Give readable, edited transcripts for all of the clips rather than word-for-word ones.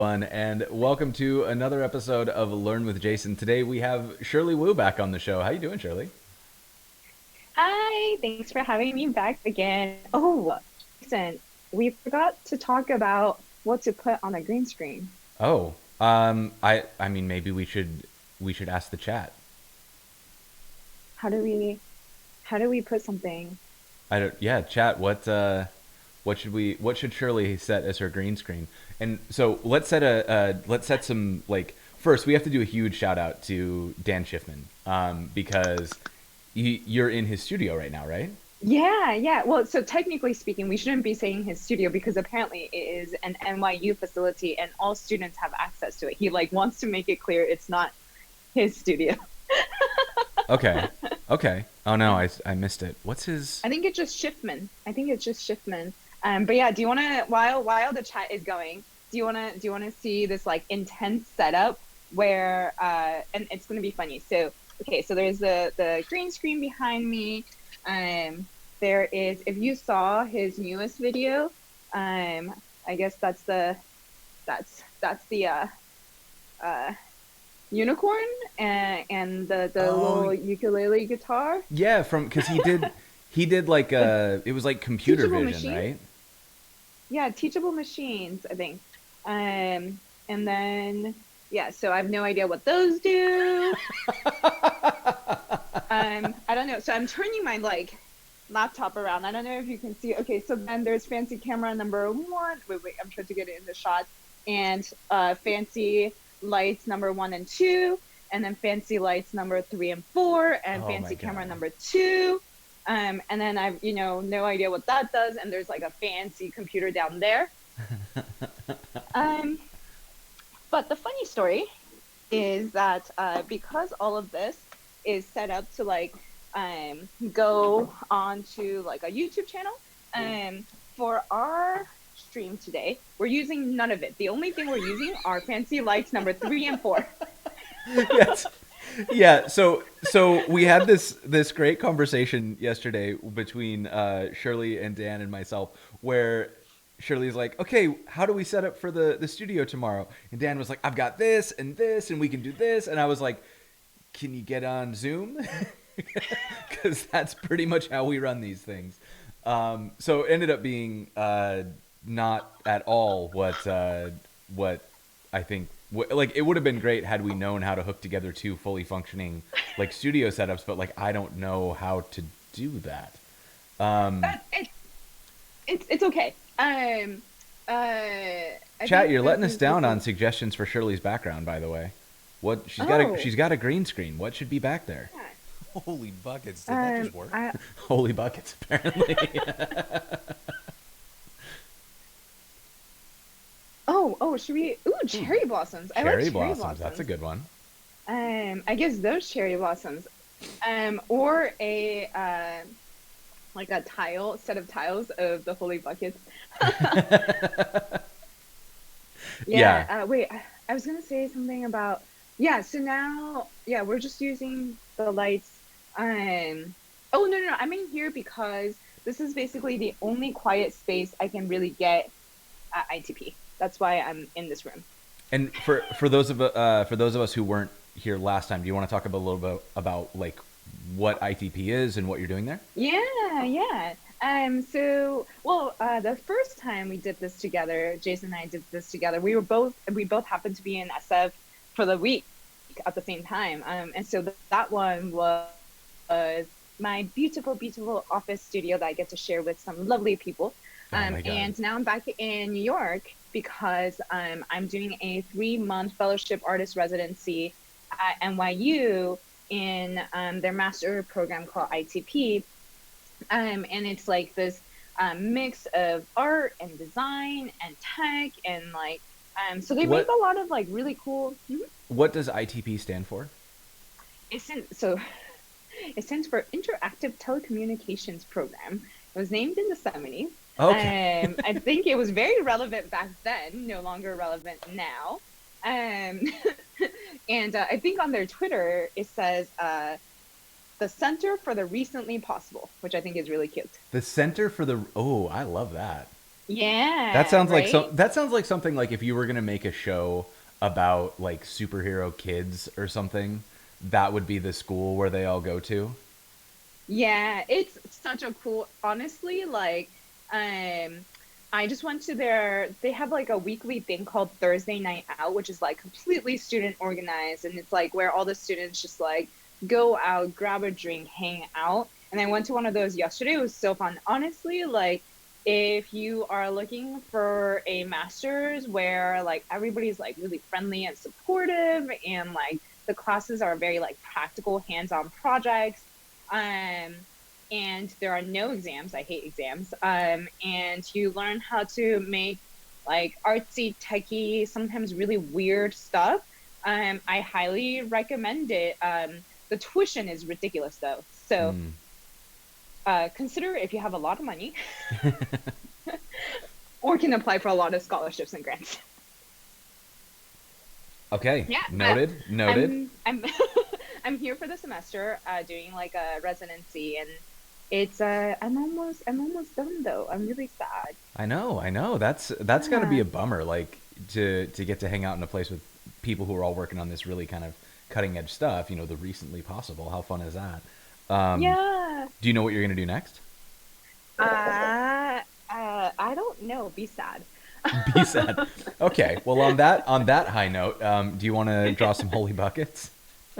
And welcome to another episode of Learn with Jason. Today we have Shirley Wu back on the show. How you doing, Shirley? Hi, thanks for having me back again. Oh, listen, we forgot to talk about what to put on a green screen. Oh, I mean, maybe we should ask the chat. How do we how do we put something? I don't. Yeah, chat. What should Shirley set as her green screen? And so let's set some like first we have to do a huge shout out to Dan Schiffman because you're in his studio right now, right? Yeah, yeah. Well, so technically speaking, we shouldn't be saying his studio because apparently it is an NYU facility and all students have access to it. He like wants to make it clear it's not his studio. Okay. Okay. Oh no, I missed it. What's his? I think it's just Schiffman. I think it's just Schiffman. But yeah, do you want to while the chat is going, do you want to see this like intense setup where and it's going to be funny. So okay, so there's the green screen behind me. Um, there is if you saw his newest video, I guess that's the uh unicorn and the Oh little ukulele guitar. yeah, from because he did like The it was like computer teachable vision, machine. right? Yeah, teachable machines, I think. And then yeah, so I have no idea what those do. I don't know. So I'm turning my like laptop around. I don't know if you can see. Okay, so then there's fancy camera number one. Wait, I'm trying to get it in the shot. And fancy lights number one and two, and then fancy lights number three and four, and Oh my fancy camera god. number two. And then I've, no idea what that does. And there's like a fancy computer down there. Um, but the funny story is that because all of this is set up to like go on to like a YouTube channel, for our stream today, we're using none of it. The only thing we're using are fancy lights number three and four. Yes. Yeah, so we had this great conversation yesterday between Shirley and Dan and myself where Shirley's like, "Okay, how do we set up for the studio tomorrow?" And Dan was like, "I've got this and we can do this." And I was like, "Can you get on Zoom?" Cuz that's pretty much how we run these things. So it ended up being not at all what I think like it would have been great had we known how to hook together two fully functioning like studio setups, but like I don't know how to do that. Um, But it's okay. I Chat, think you're this letting us is this down on is suggestions for Shirley's background, by the way. What oh she's got a green screen. What should be back there? yeah. Holy buckets, did that just work? I Holy buckets, apparently. should we? Ooh, Ooh, cherry blossoms. I like cherry cherry blossoms. That's a blossoms. good one. I guess those cherry blossoms. Or a like a tile set of tiles of the holy buckets. Yeah. Yeah. Wait, I was gonna say something about yeah. So now, yeah, we're just using the lights. Oh no, I'm in here because this is basically the only quiet space I can really get at ITP. That's why I'm in this room. And for those of us who weren't here last time, do you want to talk a little bit about like what ITP is and what you're doing there? Yeah, yeah. The first time we did this together, Jason and I did this together. We both happened to be in SF for the week at the same time. And so that one was my beautiful, beautiful office studio that I get to share with some lovely people. Oh my god. And now I'm back in New York because I'm doing a 3-month fellowship artist residency at NYU in their master program called ITP. And it's like this mix of art and design and tech and like, so they make What a lot of like really cool. what does ITP stand for? So it stands for Interactive Telecommunications Program. It was named in the 70s. Okay. I think it was very relevant back then, no longer relevant now. Um, and I think on their Twitter it says the Center for the Recently Possible, which I think is really cute. The Center for the Oh, I love that. Yeah, right? That sounds like something like if you were gonna make a show about like superhero kids or something, that would be the school where they all go to. Yeah, it's such a cool, honestly, like, um, I just went to they have like a weekly thing called Thursday Night Out, which is like completely student organized. And it's like where all the students just like go out, grab a drink, hang out. And I went to one of those yesterday. It was so fun. Honestly, like, if you are looking for a master's where like everybody's like really friendly and supportive and like the classes are very like practical, hands-on projects, um, and there are no exams. I hate exams. And you learn how to make like artsy, techie, sometimes really weird stuff. I highly recommend it. The tuition is ridiculous though, so Mm. consider if you have a lot of money, or can apply for a lot of scholarships and grants. Okay, Yeah, noted, noted. I'm I'm here for the semester, doing like a residency, and it's I'm almost done though. I'm really sad. I know. That's got to be Yeah. a bummer, like to get to hang out in a place with people who are all working on this really kind of cutting edge stuff. You know, the recently possible. How fun is that? Um, Yeah. do you know what you're gonna do next? I don't know. Be sad. Be sad. Okay. Well, on that high note, do you want to draw some holy buckets?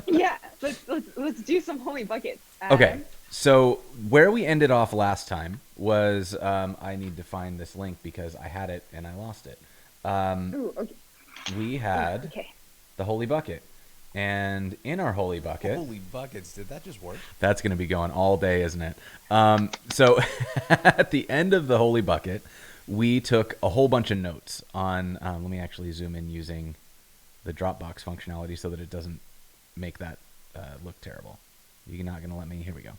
Yeah. Let's do some holy buckets. Okay. So where we ended off last time was I need to find this link because I had it and I lost it. Ooh. Okay. We had Okay. the holy bucket, and in our holy bucket, Holy buckets, did that just work? that's going to be going all day, isn't it? So at the end of the holy bucket, we took a whole bunch of notes on. Let me actually zoom in using the Dropbox functionality so that it doesn't make that look terrible. You're not going to let me. Here we go.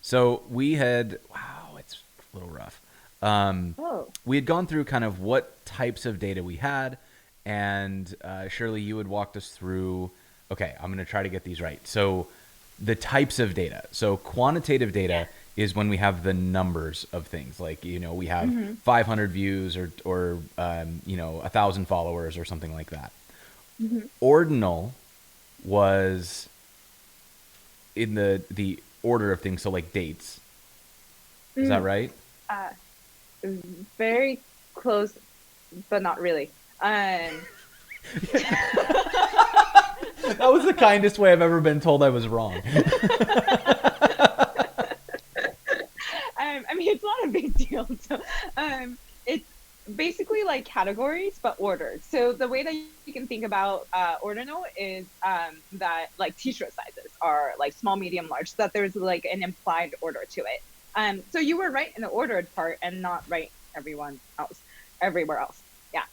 So we had. Wow, it's a little rough. Oh. We had gone through kind of what types of data we had, and Shirley, you had walked us through. Okay, I'm going to try to get these right. So the types of data. So quantitative data is when we have the numbers of things, like we have 500 views or 1,000 followers or something like that. Ordinal was in the order of things, so like dates. Is that right? Uh, very close, but not really. That was the kindest way I've ever been told I was wrong. I mean, it's not a big deal. So, it's basically like categories, but ordered. So the way that you can think about ordinal is that like t-shirt sizes are like small, medium, large, so that there's like an implied order to it. So you were right in the ordered part and not right everywhere else. Yeah.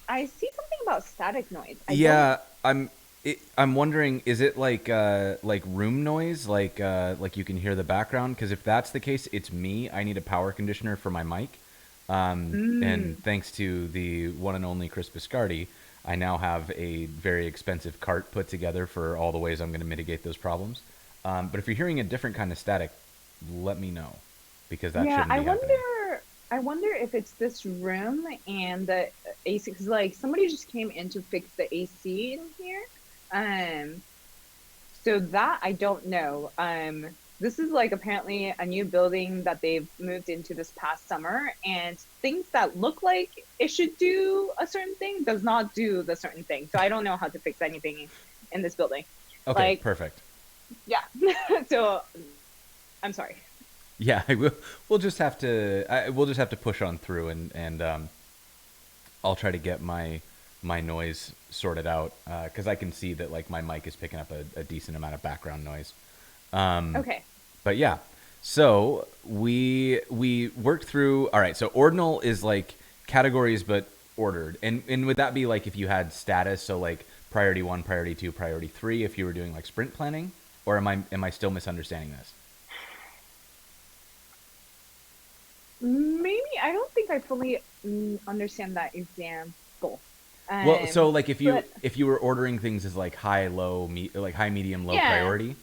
I see something about static noise. Yeah, I'm wondering, is it like room noise, like you can hear the background? Because if that's the case, it's me. I need a power conditioner for my mic. And thanks to the one and only Chris Biscardi, I now have a very expensive cart put together for all the ways I'm going to mitigate those problems. But if you're hearing a different kind of static, let me know, because that Yeah, shouldn't be happening. I wonder if it's this room and the AC, because like somebody just came in to fix the AC in here. Um, so that I don't know. This is like apparently a new building that they've moved into this past summer, and things that look like it should do a certain thing does not do the certain thing. So I don't know how to fix anything in this building. Okay, Like, perfect. yeah. So I'm sorry. Yeah, we'll just have to push on through, and I'll try to get my noise sorted out, because I can see that like my mic is picking up a decent amount of background noise. Okay. But yeah, so we worked through. All right, so ordinal is like categories but ordered, and would that be like if you had status, so like priority 1, priority 2, priority 3, if you were doing like sprint planning, or am I still misunderstanding this? Maybe I don't think I fully understand that example. Well, so like But if you were ordering things as like high, low, like high, medium, low yeah, priority.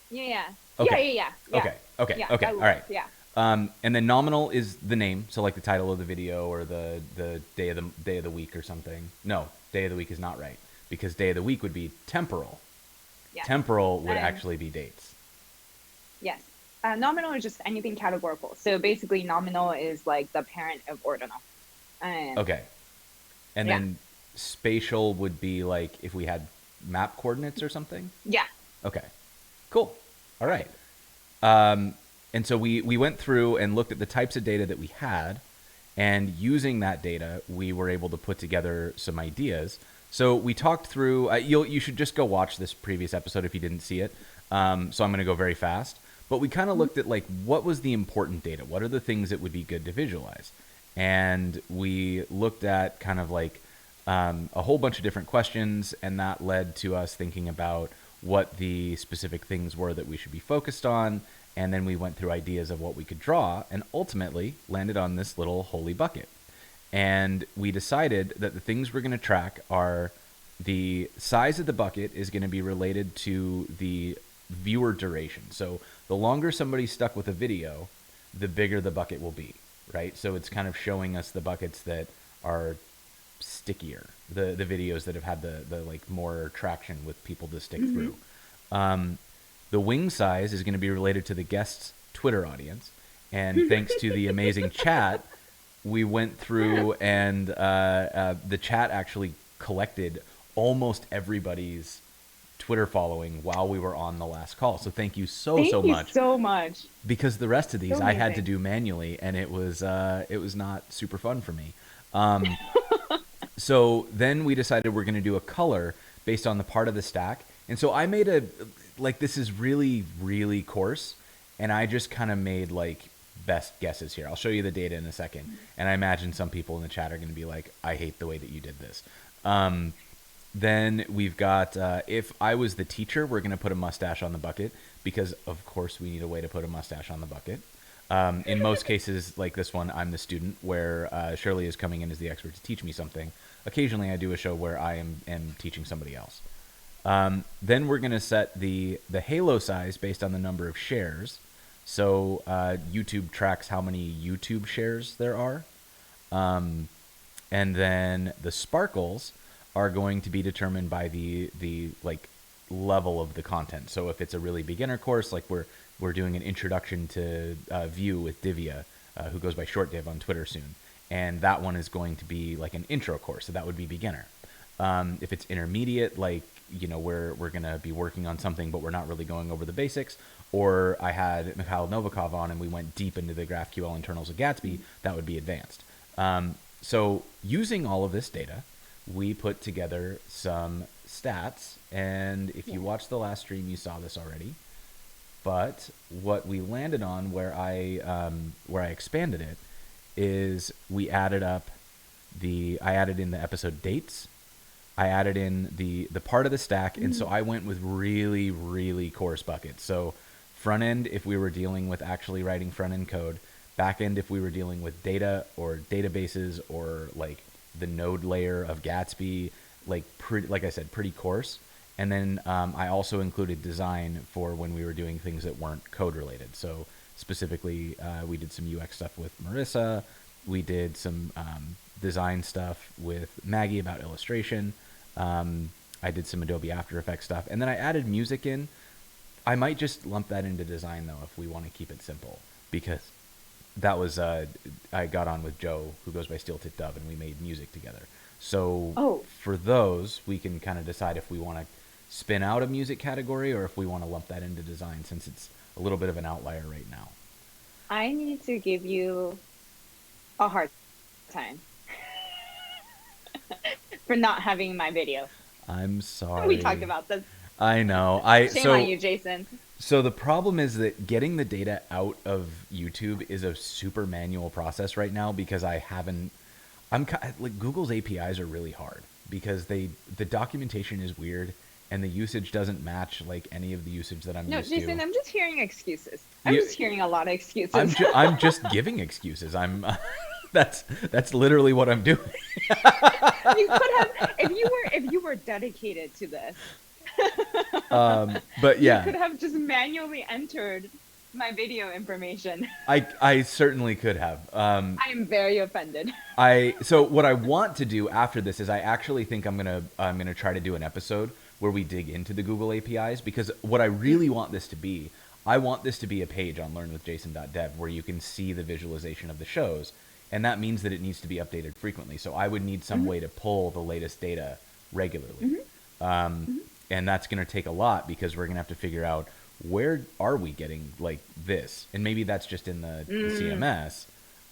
yeah, yeah, yeah, Okay. yeah, yeah, Okay. Okay. yeah, Okay. that All works. right. Yeah. And then nominal is the name, so like the title of the video or the day of the week or something. No, day of the week is not right because day of the week would be temporal. Yeah. Temporal would actually be dates. Yes. Nominal is just anything categorical. So basically, nominal is like the parent of ordinal. Okay. And then spatial would be like if we had map coordinates or something? Yeah. Okay. Cool. All right. And so we went through and looked at the types of data that we had, and using that data, we were able to put together some ideas. So we talked through, you should just go watch this previous episode if you didn't see it. So I'm going to go very fast. But we kind of looked at like, what was the important data? What are the things that would be good to visualize? And we looked at kind of like a whole bunch of different questions, and that led to us thinking about what the specific things were that we should be focused on. And then we went through ideas of what we could draw and ultimately landed on this little holy bucket. And we decided that the things we're going to track are the size of the bucket is going to be related to the viewer duration. So the longer somebody's stuck with a video, the bigger the bucket will be, right? So it's kind of showing us the buckets that are stickier, the videos that have had the like more traction with people to stick through. The wing size is going to be related to the guest's Twitter audience. And thanks to the amazing chat, we went through and the chat actually collected almost everybody's Twitter following while we were on the last call. So thank you so much. Thank you so much. Because the rest of these So I had to amazing. do manually, and it was not super fun for me. So then we decided we're going to do a color based on the part of the stack. And so I made this is really, really coarse. And I just kind of made like best guesses here. I'll show you the data in a second. And I imagine some people in the chat are going to be like, I hate the way that you did this. Then we've got, if I was the teacher, we're going to put a mustache on the bucket because of course we need a way to put a mustache on the bucket. In most cases like this one, I'm the student where Shirley is coming in as the expert to teach me something. Occasionally I do a show where I am teaching somebody else. Then we're going to set the halo size based on the number of shares. So YouTube tracks how many YouTube shares there are. And then the sparkles are going to be determined by the like level of the content. So if it's a really beginner course, like we're doing an introduction to Vue with Divya, who goes by Short Div on Twitter soon. And that one is going to be like an intro course. So that would be beginner. If it's intermediate, like, you know, we're going to be working on something, but we're not really going over the basics. Or I had Mikhail Novikov on and we went deep into the GraphQL internals of Gatsby, that would be advanced. So using all of this data, we put together some stats. And if you watched the last stream, you saw this already. But what we landed on where I expanded it is we added up I added in the episode dates. I added in the part of the stack. And so I went with really, really coarse buckets. So front end, if we were dealing with actually writing front end code, back end, if we were dealing with data or databases or like the node layer of Gatsby, like I said, pretty coarse. And then I also included design for when we were doing things that weren't code related. So specifically, we did some UX stuff with Marissa. We did some design stuff with Maggie about illustration. I did some Adobe After Effects stuff. And then I added music in. I might just lump that into design, though, if we want to keep it simple. Because that was, I got on with Joe, who goes by Steel Tip Dove, and we made music together. So for those, we can kind of decide if we want to spin out a music category or if we want to lump that into design, since it's a little bit of an outlier right now. I need to give you a hard time for not having my video. I'm sorry. We talked about this. I know. Shame on you, Jason. So the problem is that getting the data out of YouTube is a super manual process right now because Google's APIs are really hard because the documentation is weird and the usage doesn't match like any of the usage that I'm used to. No, Jason, I'm just hearing excuses. I'm just hearing a lot of excuses. I'm just giving excuses. That's literally what I'm doing. You could have, if you were dedicated to this. But yeah, you could have just manually entered my video information. I certainly could have. I am very offended. So what I want to do after this is I actually think I'm gonna try to do an episode where we dig into the Google APIs, because what I really want this to be, I want this to be a page on learnwithjason.dev where you can see the visualization of the shows, and that means that it needs to be updated frequently. So I would need some way to pull the latest data regularly. And that's going to take a lot, because we're going to have to figure out where are we getting like this, and maybe that's just in the CMS,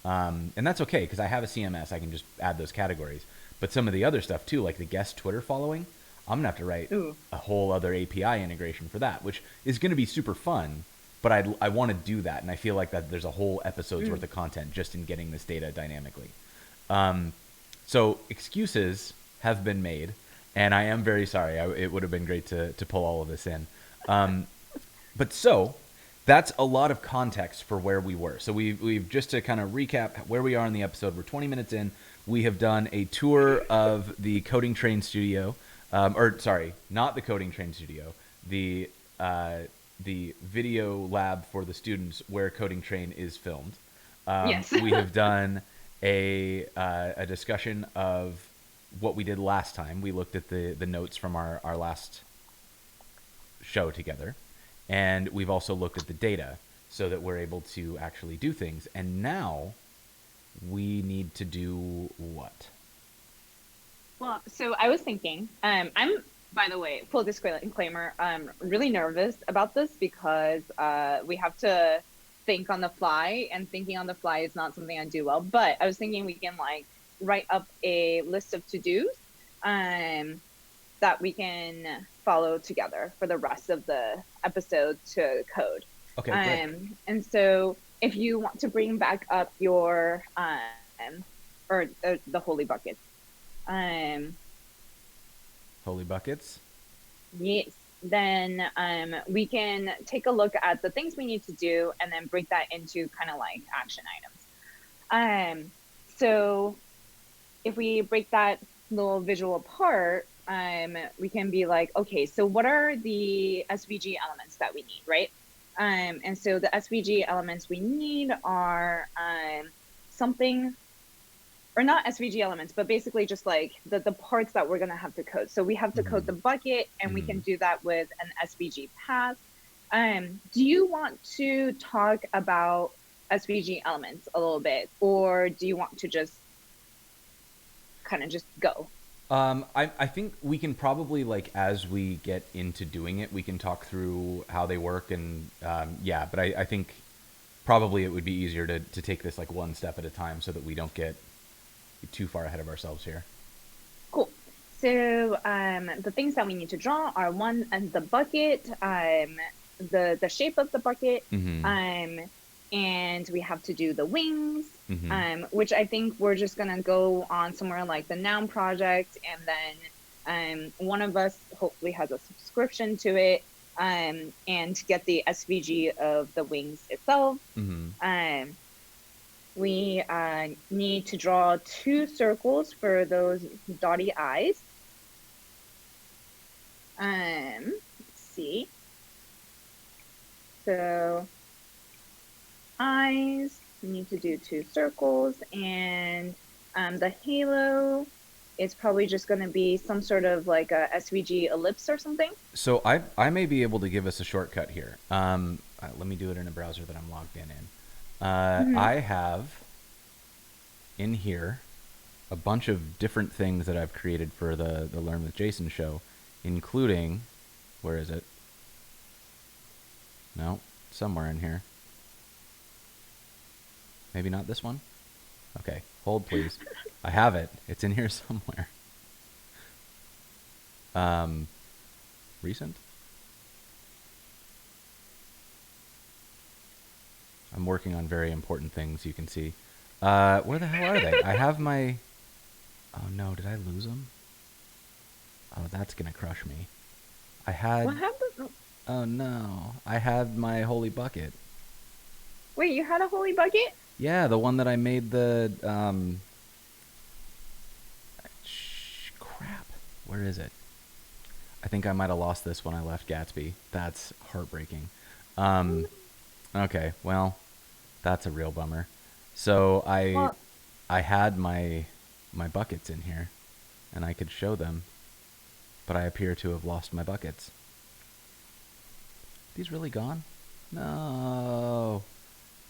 and that's okay because I have a CMS. I can just add those categories. But some of the other stuff too, like the guest Twitter following, I'm gonna have to write a whole other API integration for that, which is going to be super fun. But I want to do that, and I feel like that there's a whole episode's worth of content just in getting this data dynamically. So excuses have been made, and I am very sorry. It would have been great to pull all of this in. But so that's a lot of context for where we were. So we've just to kind of recap where we are in the episode. We're 20 minutes in. We have done a tour of the Coding Train studio, or sorry, not the Coding Train studio, the video lab for the students where Coding Train is filmed. Yes. We have done a discussion of what we did last time. We looked at the notes from our last show together. And we've also looked at the data so that we're able to actually do things. And now we need to do what? Well, so I was thinking, I'm, by the way, full disclaimer, I'm really nervous about this because we have to think on the fly, and thinking on the fly is not something I do well. But I was thinking we can like write up a list of to-dos that we can follow together for the rest of the episode to code. Okay, great. And so if you want to bring back up your, or the holy buckets. Holy buckets? Yes. Then we can take a look at the things we need to do and then break that into kind of like action items. So if we break that little visual apart, we can be like, okay, so what are the SVG elements that we need, right? And so the SVG elements we need are something, or not SVG elements, but basically just like the parts that we're going to have to code. So we have to code the bucket, and we can do that with an SVG path. Do you want to talk about SVG elements a little bit, or do you want to just kind of just go? I think we can probably, like, as we get into doing it, we can talk through how they work, and yeah, but I think probably it would be easier to take this like one step at a time so that we don't get too far ahead of ourselves here. Cool. So the things that we need to draw are one, and the bucket, the shape of the bucket, and we have to do the wings, which I think we're just gonna go on somewhere like the noun project, and then one of us hopefully has a subscription to it, and get the SVG of the wings itself. We need to draw 2 circles for those dotty eyes. Let's see. So eyes, we need to do 2 circles, and the halo is probably just going to be some sort of like a SVG ellipse or something. So I may be able to give us a shortcut here. Let me do it in a browser that I'm logged in. I have in here a bunch of different things that I've created for the Learn with Jason show, including, where is it? No, somewhere in here. Maybe not this one? Okay, hold please. I have it. It's in here somewhere. Recent? I'm working on very important things, you can see. Where the hell are they? I have my... Oh no, did I lose them? Oh, that's gonna crush me. I had... What happened? Oh no, I had my holy bucket. Wait, you had a holy bucket? Yeah, the one that I made the... Crap. Where is it? I think I might have lost this when I left Gatsby. That's heartbreaking. Okay, well, that's a real bummer. So I Well, I had my buckets in here, and I could show them, but I appear to have lost my buckets. These really gone? No.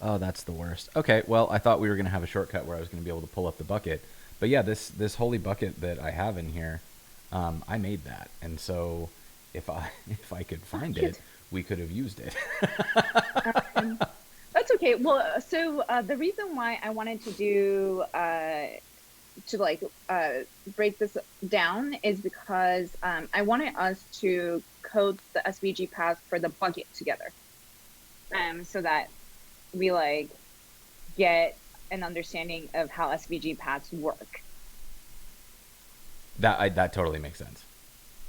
Oh, that's the worst. Okay, well, I thought we were gonna have a shortcut where I was gonna be able to pull up the bucket, but yeah, this holy bucket that I have in here, I made that, and so if I if I could oh, find it, cute. we could have used it. Um, that's okay. Well, so the reason why I wanted to do to like break this down is because I wanted us to code the SVG path for the bucket together, so that we like get an understanding of how SVG paths work. That totally makes sense.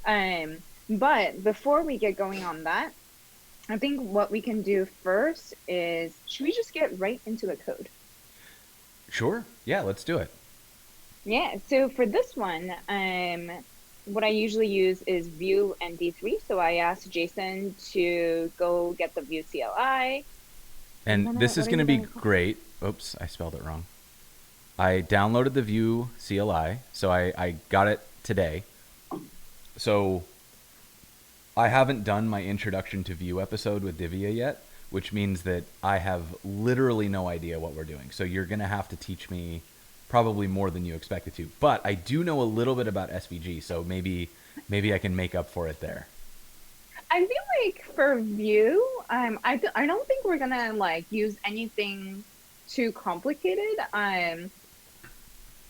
Um, but before we get going on that, I think what we can do first is, should we just get right into the code? Sure. Yeah, let's do it. Yeah, so for this one, what I usually use is Vue and D3. So I asked Jason to go get the Vue CLI. And this is What are going to you be gonna call? great. Oops, I spelled it wrong. I downloaded the Vue CLI, so I got it today. So I haven't done my introduction to Vue episode with Divya yet, which means that I have literally no idea what we're doing. So you're going to have to teach me probably more than you expected to. But I do know a little bit about SVG, so maybe I can make up for it there. I feel like for Vue, I don't think we're gonna like use anything too complicated.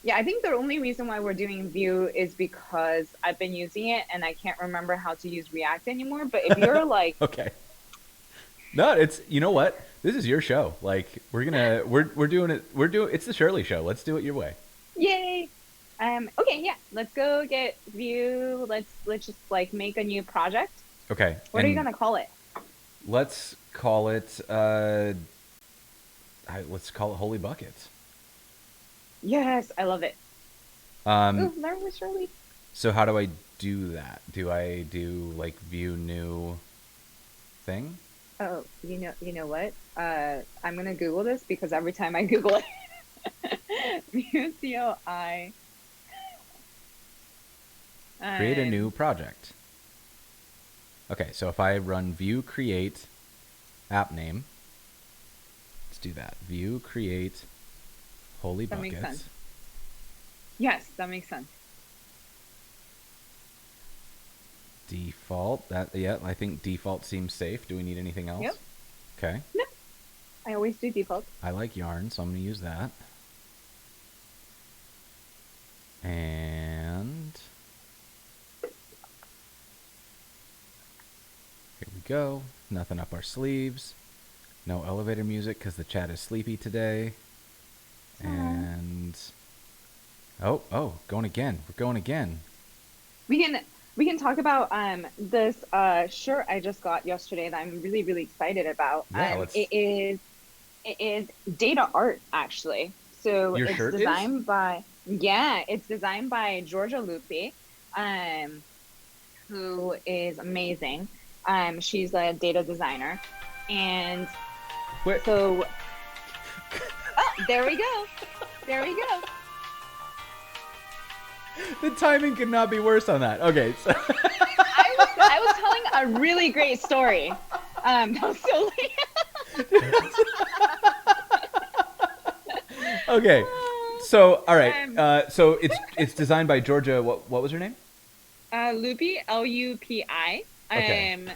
Yeah, I think the only reason why we're doing Vue is because I've been using it and I can't remember how to use React anymore. But if you're like, Okay. No, it's you know what? This is your show. Like we're doing it. It's the Shirley show. Let's do it your way. yay, okay, yeah, let's go get Vue. Let's just like make a new project. Okay. What are you And gonna call it? let's call it let's call it Holy Buckets. Yes, I love it. Um Oh, there was Shirley. so how do I do that? Do I do like view new thing? Oh, you know what? I'm gonna Google this because every time I Google it, Vue CLI. Create a new Um, project. Okay, so if I run view create app name, let's do that. View create Holy that makes sense. Buckets. Yes, that makes sense. Default. That yeah, I think default seems safe. Do we need anything else? Yep. Okay. No, I always do default. I like yarn, so I'm gonna use that. And here we go. Nothing up our sleeves. No elevator music because the chat is sleepy today. And going again. We're going again. We can we can talk about this shirt I just got yesterday that I'm really really excited about. Yeah, let's. It is data art actually. So Your it's shirt is? designed by yeah, it's designed by Georgia Loopy, who is amazing. She's a data designer, and Wait. so oh, there we go, there we go. The timing could not be worse on that. Okay, so I was telling a really great story. So okay. So all right. um, So it's designed by Georgia. What was her name? Loopy, Lupi. Okay. I'm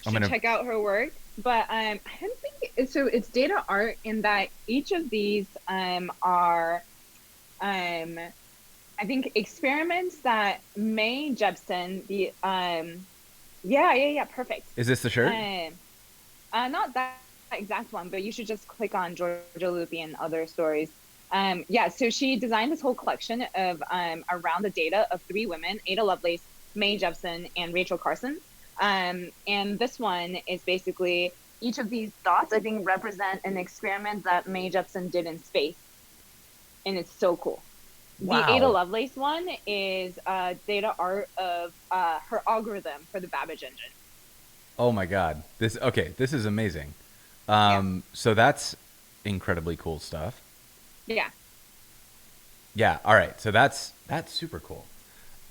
Should gonna. check out her work. But I don't think so. It's data art in that each of these are I think experiments that May Jepson the yeah perfect. Is this the shirt? Not that exact one, but you should just click on Georgia Loopy and other stories. Yeah, so she designed this whole collection of around the data of three women: Ada Lovelace, Mae Jepsen, and Rachel Carson. And this one is basically each of these dots, I think, represent an experiment that Mae Jepsen did in space, and it's so cool. The Ada Wow. Lovelace one is data art of her algorithm for the Babbage engine. Oh my God. This is amazing. So that's incredibly cool stuff. Yeah. Yeah. All right. So that's super cool.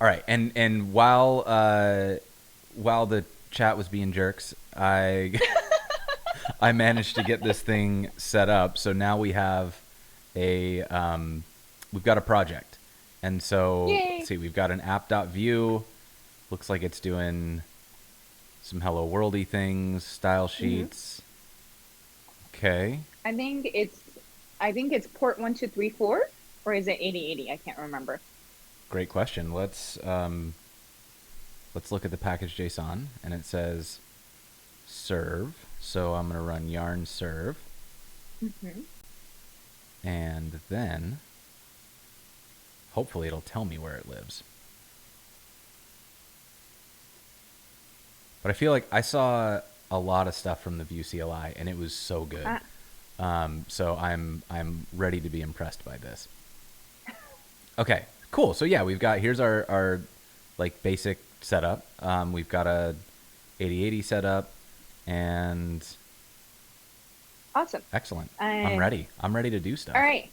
All right. And while the chat was being jerks, I managed to get this thing set up. So now we have we've got a project. And so Yay. let's see, we've got an app.view. Looks like it's doing some hello worldy things, style sheets. Okay. I think it's port 1234, or is it 8080? I can't remember. Great question. Let's look at the package JSON, and it says serve. So I'm going to run yarn serve. And then hopefully it'll tell me where it lives. But I feel like I saw a lot of stuff from the Vue CLI, and it was so good. So I'm ready to be impressed by this. Okay, cool. So yeah, here's our like basic setup. We've got a 8080 setup, and awesome. Excellent. I'm ready. I'm ready to do stuff. All right.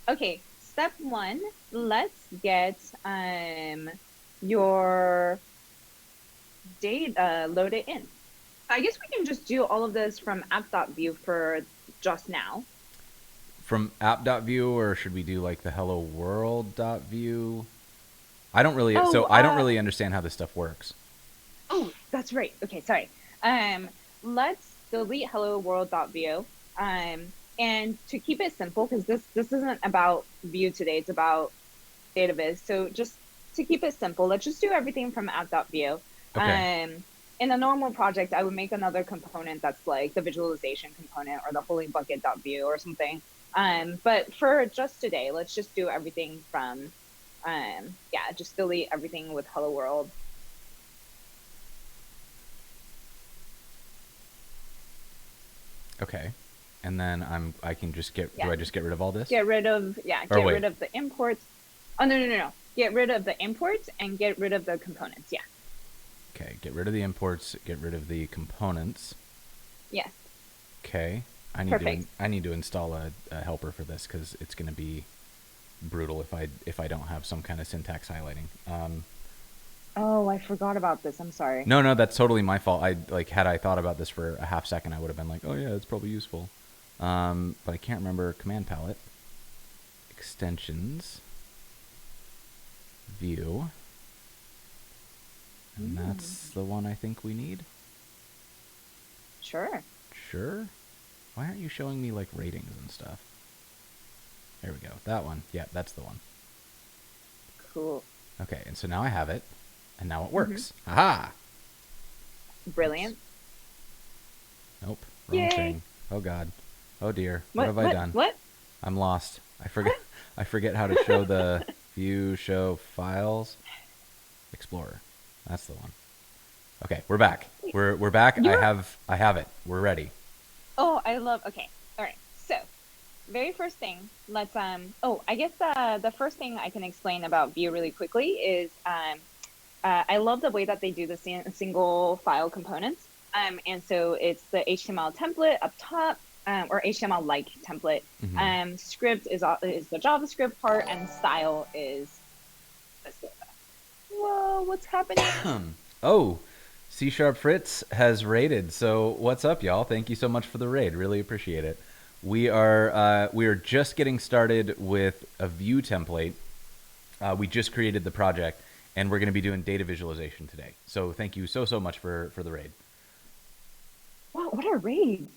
Okay. Step one. Let's get your data loaded in. I guess we can just do all of this from app.view for just now. From app.view, or should we do like the hello world.view? I don't really I don't really understand how this stuff works. Oh, that's right. Okay, sorry. Let's delete hello world.view. And to keep it simple, because this isn't about Vue today, it's about database. So just to keep it simple, let's just do everything from app.view. Okay. In a normal project, I would make another component that's like the visualization component or the holy bucket.view or something. But for just today, let's just do everything from, just delete everything with hello world. Okay. And then I can just do I just get rid of all this? Get rid of the imports. Oh, no. Get rid of the imports and get rid of the components. Yeah. Okay. Get rid of the imports. Get rid of the components. Yes. Okay. I need to install a helper for this, because it's going to be brutal if I don't have some kind of syntax highlighting. Oh, I forgot about this. I'm sorry. No, that's totally my fault. Had I thought about this for a half second, I would have been like, oh yeah, it's probably useful. But I can't remember command palette. Extensions. View. And that's the one I think we need. Sure. Why aren't you showing me like ratings and stuff? There we go. That one. Yeah, that's the one. Cool. Okay, and so now I have it, and now it works. Aha! Brilliant. Nope. Wrong thing. Oh god. Oh dear. What have I done? What? I'm lost. I forget how to show the view show files. Explorer. That's the one. Okay, we're back. We're back. I have it. We're ready. Oh, okay. All right. So, very first thing, let's I guess the first thing I can explain about Vue really quickly is I love the way that they do the single file components. And so it's the HTML template up top, or HTML-like template. Script is the JavaScript part, and style is this. Whoa, what's happening? Oh, C# Fritz has raided. So what's up, y'all? Thank you so much for the raid. Really appreciate it. We are just getting started with a Vue template. We just created the project, and we're going to be doing data visualization today. So thank you so much for the raid. Wow, what are raids?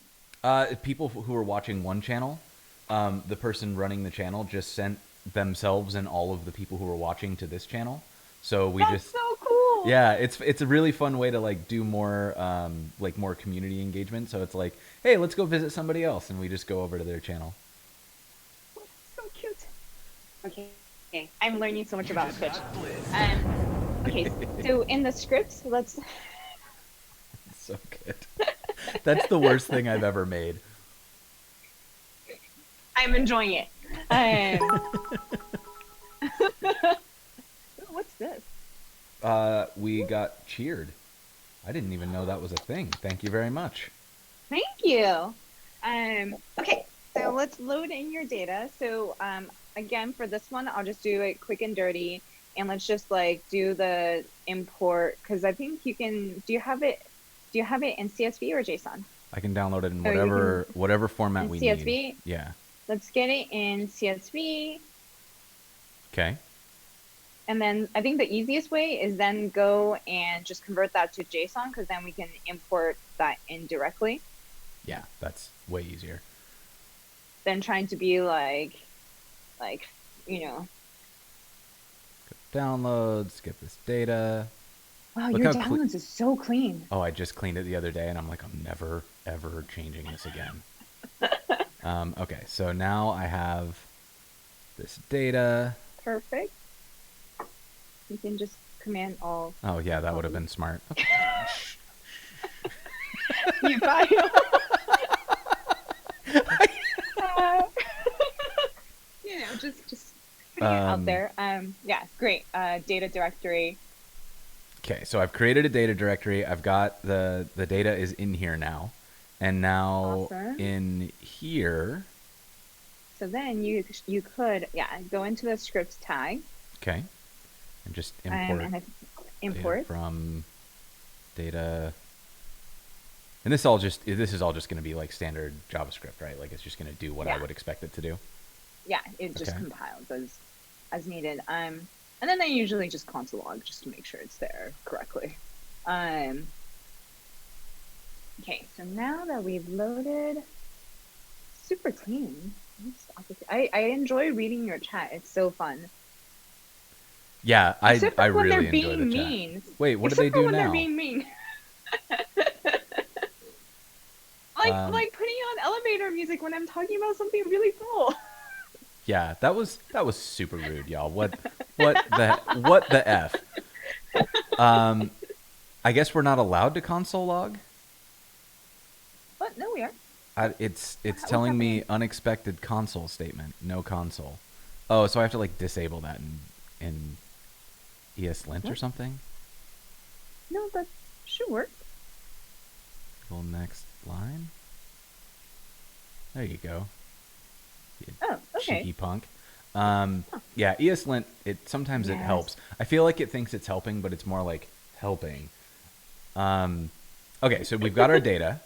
People who are watching one channel, the person running the channel just sent themselves and all of the people who were watching to this channel. So That's so cool. Yeah, it's a really fun way to like do more more community engagement. So it's like, hey, let's go visit somebody else, and we just go over to their channel. So cute. Okay. I'm learning so much about Twitch. Okay, so in the script, let's. So good. That's the worst thing I've ever made. I'm enjoying it. What's this? We got cheered. I didn't even know that was a thing. Thank you very much. Thank you. Okay, so let's load in your data. So again, for this one, I'll just do it quick and dirty, and let's just like do the import because I think you can. Do you have it? Do you have it in CSV or JSON? I can download it in So you can whatever format in we need. CSV. Yeah. Let's get it in CSV. Okay. And then I think the easiest way is then go and just convert that to JSON because then we can import that in directly Yeah, that's way easier. than trying to be like, you know, Downloads, get this data. wow, Look your how downloads is so clean. Oh, I just cleaned it the other day, and I'm like, I'm never ever changing this again. Okay, so now I have this data. Perfect. You can just command all. Oh yeah, that would have been smart. Okay. You file. Uh, just putting it out there. Yeah, great. Data directory. Okay, so I've created a data directory. I've got the data is in here now, and now Awesome. in here. So then you could go into the scripts tag. Okay, and just import and import data from data. And this is all just going to be like standard JavaScript, right? Like it's just going to do what I would expect it to do. Yeah, it just compiles as needed. And then I usually just console log just to make sure it's there correctly. Okay, so now that we've loaded, super clean. I enjoy reading your chat. It's so fun. Yeah, I really enjoy the mean. Chat. Wait, what do they do when now? They're being mean. like putting on elevator music when I'm talking about something really cool. Yeah, that was super rude, y'all. What the F? I guess we're not allowed to console log. What? No, we are. It's telling me unexpected console statement, no console. Oh, so I have to like disable that in ESLint or something? No, that should work. Well, next line. There you go. You okay. Cheeky punk. Yeah, ESLint. Sometimes it helps. I feel like it thinks it's helping, but it's more like helping. Okay, so we've got our data.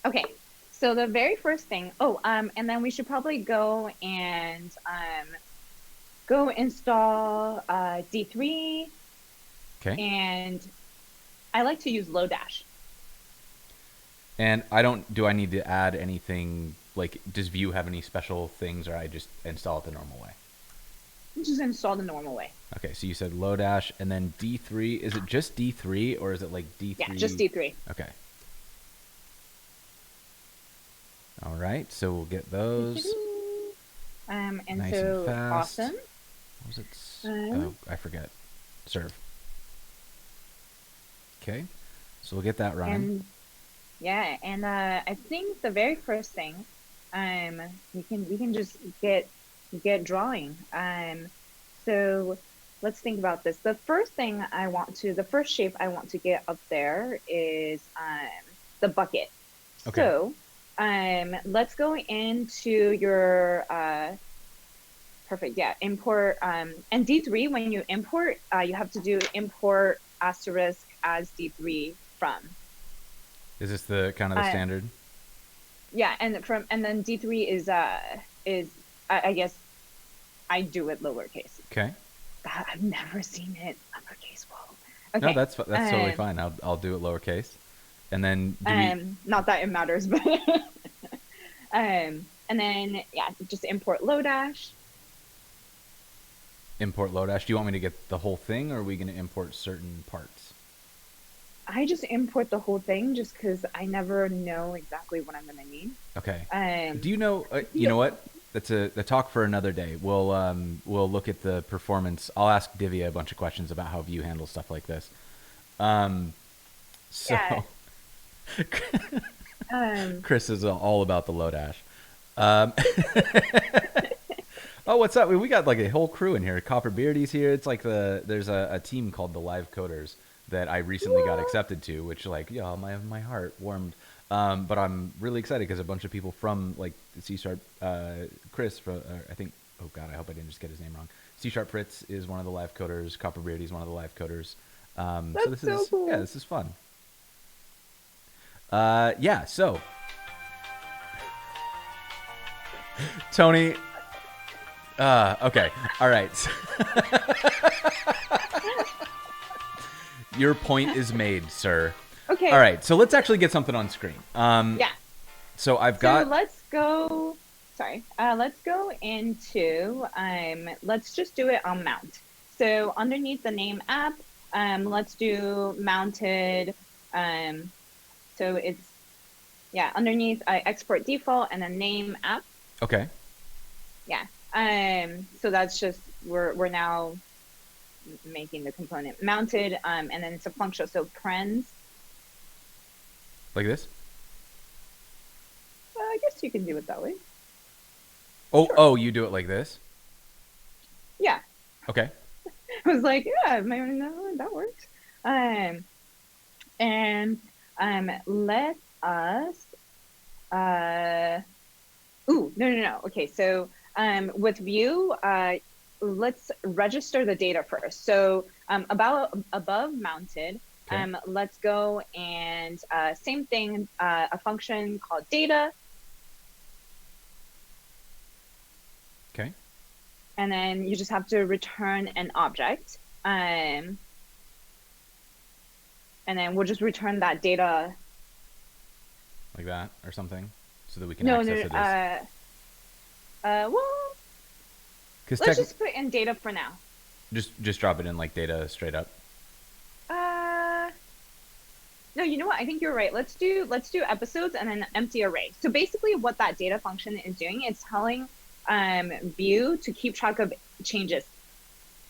Okay, so the very first thing. And then we should probably go and go install D3. Okay. And I like to use Lodash. And do I need to add anything? Like, does Vue have any special things, or I just install it the normal way? Just install the normal way. Okay, so you said Lodash, and then D3. Is it just D3, or is it like D3? Yeah, just D3. Okay. All right, so we'll get those. And nice so and fast. awesome. What was it? Oh, I forget. Serve. Okay, so we'll get that running. And I think the very first thing, we can just get drawing. So let's think about this. The first shape I want to get up there is the bucket. Okay. So let's go into your perfect. Yeah, import and D3. When you import, you have to do import asterisk as D3 from. Is this the kind of the standard? Yeah, and then D3 is I guess I do it lowercase. Okay. God, I've never seen it uppercase. Whoa. Okay. No, that's totally fine. I'll do it lowercase, and then not that it matters, but and then just import Lodash. Import Lodash. Do you want me to get the whole thing, or are we going to import certain parts? I just import the whole thing just because I never know exactly what I'm going to need. Okay. Do you know? You know what? That's a talk for another day. We'll look at the performance. I'll ask Divya a bunch of questions about how Vue handles stuff like this. Chris is all about the Lodash. Oh, what's up? We got like a whole crew in here. Copper Beardy's here. It's like there's a team called the Live Coders that I recently got accepted to, which my heart warmed. But I'm really excited because a bunch of people from like C Sharp, Chris, I think, oh God, I hope I didn't just get his name wrong. C Sharp Fritz is one of the live coders. Copperbeard is one of the live coders. So That's so cool. yeah, this is fun. Yeah, so Tony. Okay, all right. Your point is made, sir. Okay. All right, so let's actually get something on screen. Yeah. So I've got. So let's go. Sorry. Let's go into. Let's just do it on mount. So underneath the name app, let's do mounted. So it's underneath export default and then name app. Okay. Yeah. So that's just we're now making the component mounted, and then it's a function. So parens. Like this? I guess you can do it that way. Oh, Sure. oh, you do it like this? Yeah. Okay. I was like, yeah, no, that works. And let us. No. Okay, so with Vue, let's register the data first. So above mounted, Okay. let's go and same thing, a function called data. Okay. And then you just have to return an object. And then we'll just return that data. Like that or something, so that we can access it as... Well, let's just put in data for now. Just drop it in like data straight up. No, you know what? I think you're right. Let's do episodes and then empty array. So basically what that data function is doing is telling Vue to keep track of changes.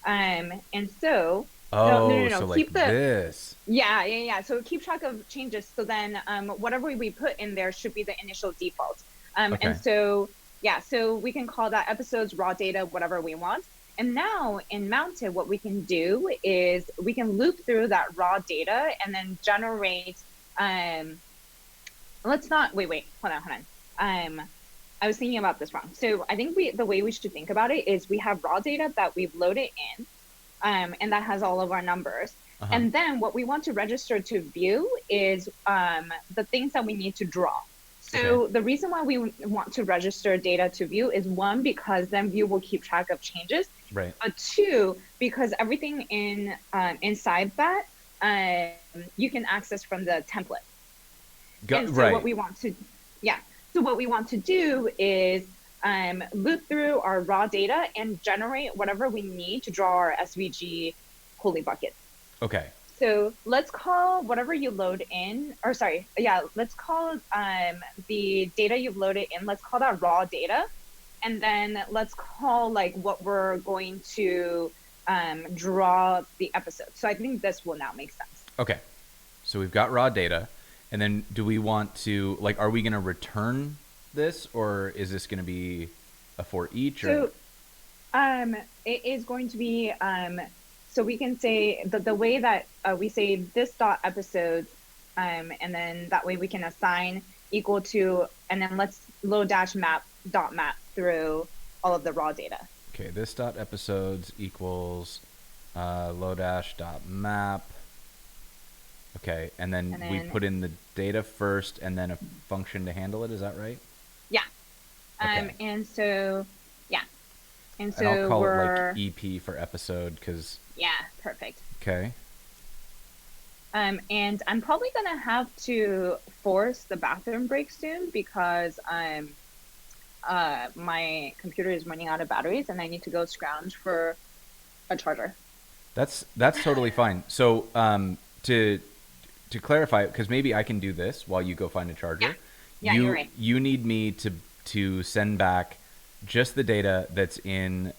And so no. So like keep this. Yeah. So keep track of changes. So then whatever we put in there should be the initial default. Okay. And so so we can call that episodes, raw data, whatever we want. And now in mounted, what we can do is we can loop through that raw data and then generate. Let's not wait. Hold on. I was thinking about this wrong. So I think the way we should think about it is we have raw data that we've loaded in, and that has all of our numbers. Uh-huh. And then what we want to register to Vue is the things that we need to draw. So the reason why we want to register data to Vue is one, because then Vue will keep track of changes. Right. But two, because everything inside that you can access from the template. What we want to, So what we want to do is loop through our raw data and generate whatever we need to draw our SVG holy buckets. Okay. So let's call whatever you load in, let's call the data you've loaded in, let's call that raw data. And then let's call like what we're going to draw the episode. So I think this will now make sense. Okay. So we've got raw data. And then do we want to, like, are we going to return this, or is this going to be a for each? So it is going to be, so we can say the way that we say this dot episodes, and then that way we can assign equal to, and then let's low dash map dot map through all of the raw data. Okay, this dot episodes equals low dash dot map. Okay, and then we put in the data first and then a function to handle it. Is that right? Yeah. Okay. And so And I'll call it like EP for episode because... Yeah, perfect. Okay. And I'm probably going to have to force the bathroom break soon because my computer is running out of batteries and I need to go scrounge for a charger. That's totally fine. So to clarify, because maybe I can do this while you go find a charger. Yeah, you're right. You need me to send back just the data that's in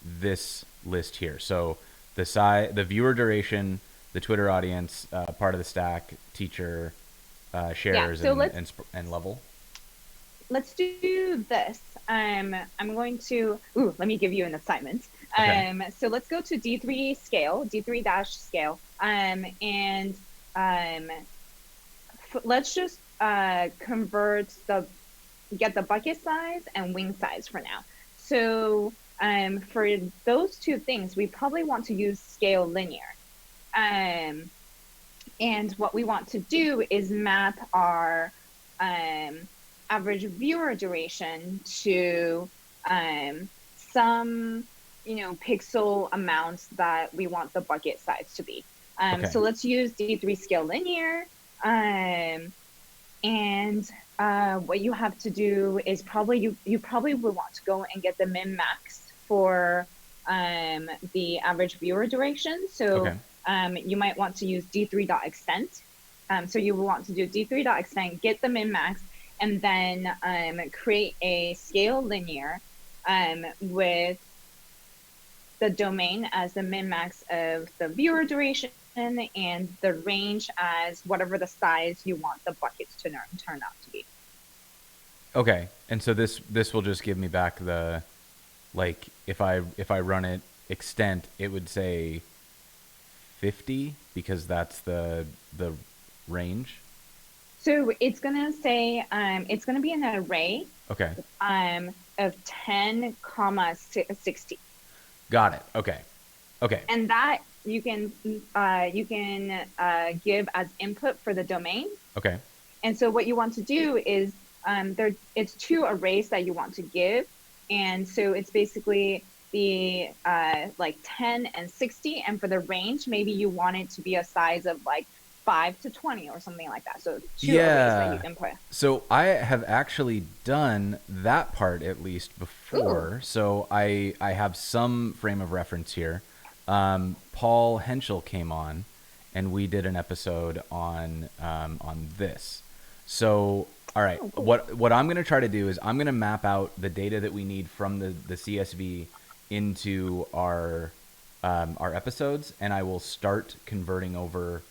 this list here. So the viewer duration, the Twitter audience, part of the stack, teacher, shares, and level. Let's do this. I'm going to, let me give you an assignment. Okay. So let's go to D3 scale, D3-scale, and let's just convert get the bucket size and wing size for now. So for those two things, we probably want to use scale linear. And what we want to do is map our average viewer duration to some, pixel amounts that we want the bucket size to be. Okay. So let's use D3 scale linear. And what you have to do is probably you probably will want to go and get the min max for the average viewer duration. So you might want to use D3.extent. So you will want to do D3.extent, get the min max, and then create a scale linear with the domain as the min max of the viewer duration and the range as whatever the size you want the buckets to turn out to be. Okay, and so this will just give me back the, like, if I run it extent, it would say 50 because that's the range. So it's gonna say it's gonna be an array. Okay. Of 10, 60. Got it. Okay. Okay. And that you can give as input for the domain. Okay. And so what you want to do is it's two arrays that you want to give, and so it's basically the like 10 and 60, and for the range maybe you want it to be a size of like 5 to 20 or something like that. So two arrays that you input. So I have actually done that part at least before. Ooh. So I have some frame of reference here. Paul Henschel came on, and we did an episode on this. So all right, oh, cool. What I'm going to try to do is I'm going to map out the data that we need from the CSV into our episodes, and I will start converting over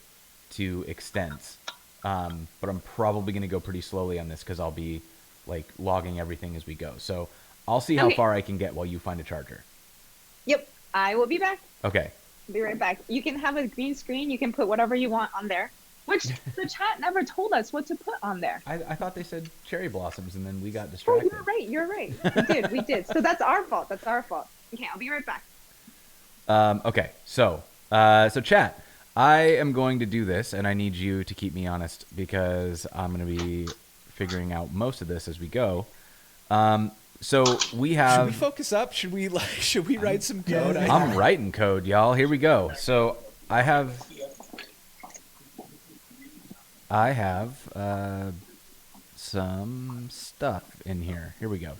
to extents. But I'm probably going to go pretty slowly on this because I'll be like logging everything as we go. So I'll see how far I can get while you find a charger. Yep, I will be back. Okay. I'll be right back. You can have a green screen. You can put whatever you want on there. Which the chat never told us what to put on there. I thought they said cherry blossoms, and then we got distracted. Oh, you're right. We did. So that's our fault. Okay, I'll be right back. Okay, so chat, I am going to do this, and I need you to keep me honest because I'm going to be figuring out most of this as we go. So we have. Should we focus up? Should we write some code? I'm writing code, y'all. Here we go. So I have some stuff in here. Here we go.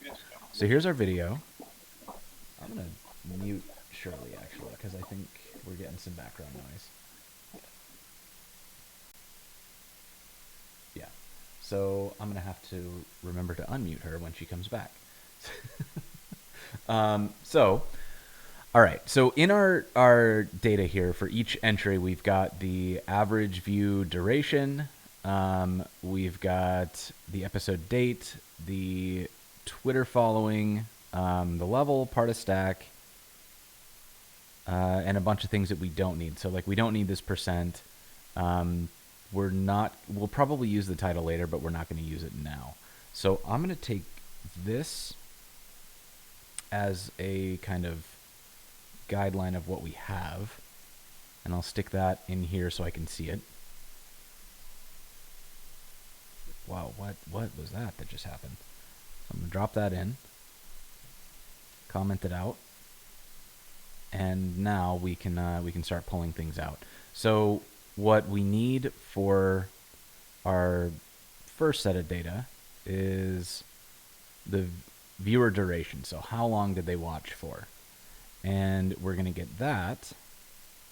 So here's our video. I'm going to mute Shirley, actually, because I think we're getting some background noise. Yeah. So I'm going to have to remember to unmute her when she comes back. All right. So in our data here for each entry, we've got the average view duration. We've got the episode date, the Twitter following, the level, part of stack, and a bunch of things that we don't need. So like we don't need this percent. We'll probably use the title later, but we're not going to use it now. So I'm going to take this as a kind of guideline of what we have, and I'll stick that in here so I can see it. Wow, what was that just happened? So I'm gonna drop that in, comment it out, and now we can start pulling things out. So what we need for our first set of data is the viewer duration. So how long did they watch for? And we're going to get that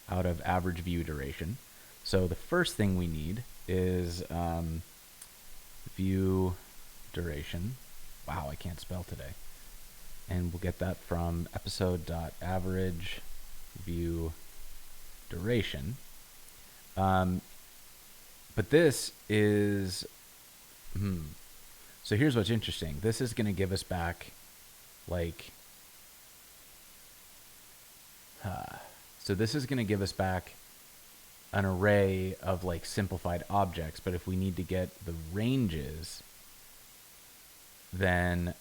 out of average view duration. So the first thing we need is view duration. Wow, I can't spell today. And we'll get that from episode.average view duration. But this is... So here's what's interesting. This is going to give us back, like... so this is going to give us back an array of like simplified objects, but if we need to get the ranges, then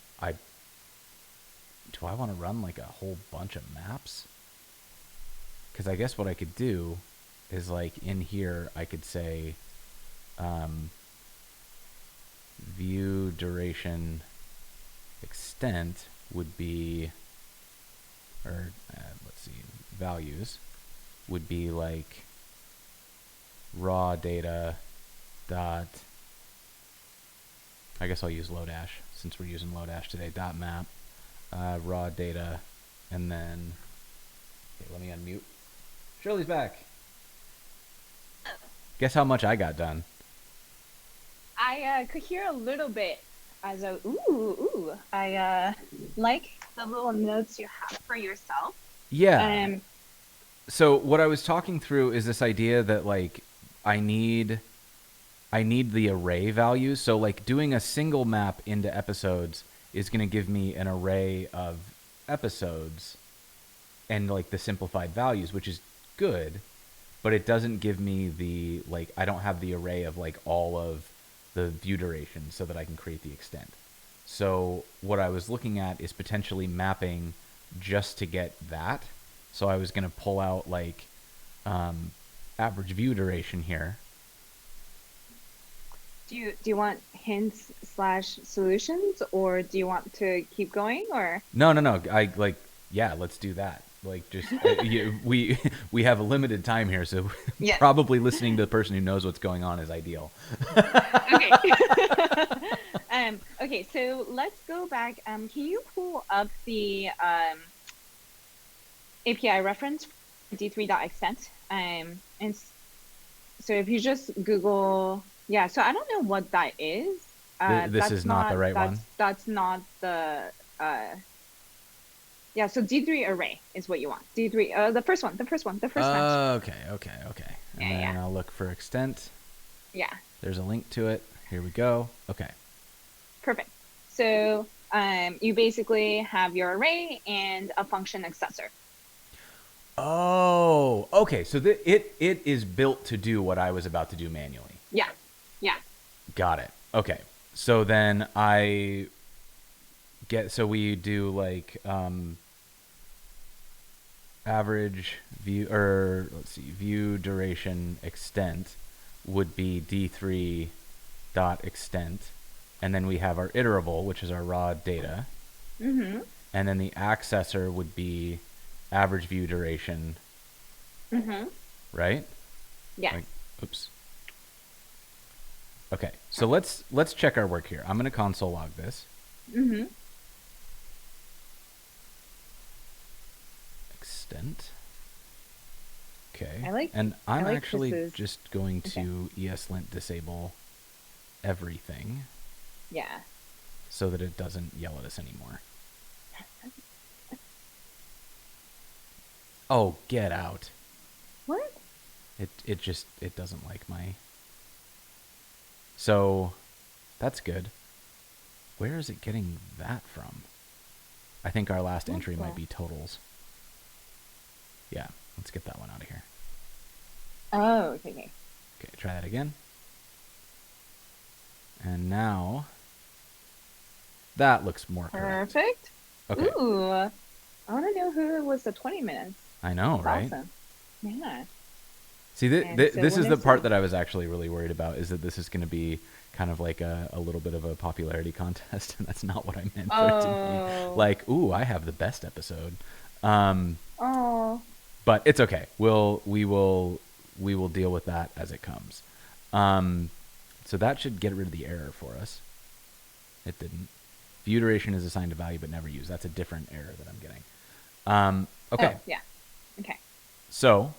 do I want to run like a whole bunch of maps? Because I guess what I could do is like in here I could say view duration extent would be, or let's see, values would be like raw data dot, I guess I'll use Lodash since we're using Lodash today, dot map, raw data, and then, okay, let me unmute. Shirley's back. Guess how much I got done? I could hear a little bit as a ooh. I like the little notes you have for yourself. Yeah. So what I was talking through is this idea that like I need the array values. So like doing a single map into episodes is going to give me an array of episodes and like the simplified values, which is good, but it doesn't give me the, like, I don't have the array of like all of the view duration so that I can create the extent. So what I was looking at is potentially mapping just to get that. So I was going to pull out like average view duration here. Do you want hints / solutions, or do you want to keep going, or? No. I like, yeah, let's do that. Like just we have a limited time here, so Yes. probably listening to the person who knows what's going on is ideal. Okay. Okay, so let's go back. Can you pull up the API reference for D3.extent? And so if you just Google, yeah, so I don't know what that is. This is not the right one. That's not the, yeah, so D3 array is what you want. D3, the first one, the first match. Okay. And Yeah, then I'll look for extent. Yeah. There's a link to it. Here we go. Okay. Perfect. So you basically have your array and a function accessor. Oh, okay. So it is built to do what I was about to do manually. Yeah. Got it. Okay. So then so we do like average view, or let's see, view duration extent would be D3 dot extent, and then we have our iterable, which is our raw data, Mm-hmm. and then the accessor would be average view duration, Mm-hmm. right? Yeah. Like, oops. Okay, so let's check our work here. I'm going to console log this. Mm-hmm. Extent. Okay. I I'm like actually this is- just going to ESLint disable everything Yeah. so that it doesn't yell at us anymore. Oh, get out. What? It doesn't like my... So, that's good. Where is it getting that from? I think our last entry might be totals. Yeah, let's get that one out of here. Oh, okay. Okay, try that again. And now, that looks more correct. Perfect. Okay. Ooh. I want to know who was the 20 minutes. I know, That's right? awesome. Yeah. See, And so this is when the it's part done- that I was actually really worried about, is that this is going to be kind of like a little bit of a popularity contest, and that's not what I meant for it to Oh. be. Like, ooh, I have the best episode. Oh. But it's okay. We will deal with that as it comes. So that should get rid of the error for us. It didn't. View duration is assigned a value but never used. That's a different error that I'm getting. Okay. Oh, yeah. Okay. So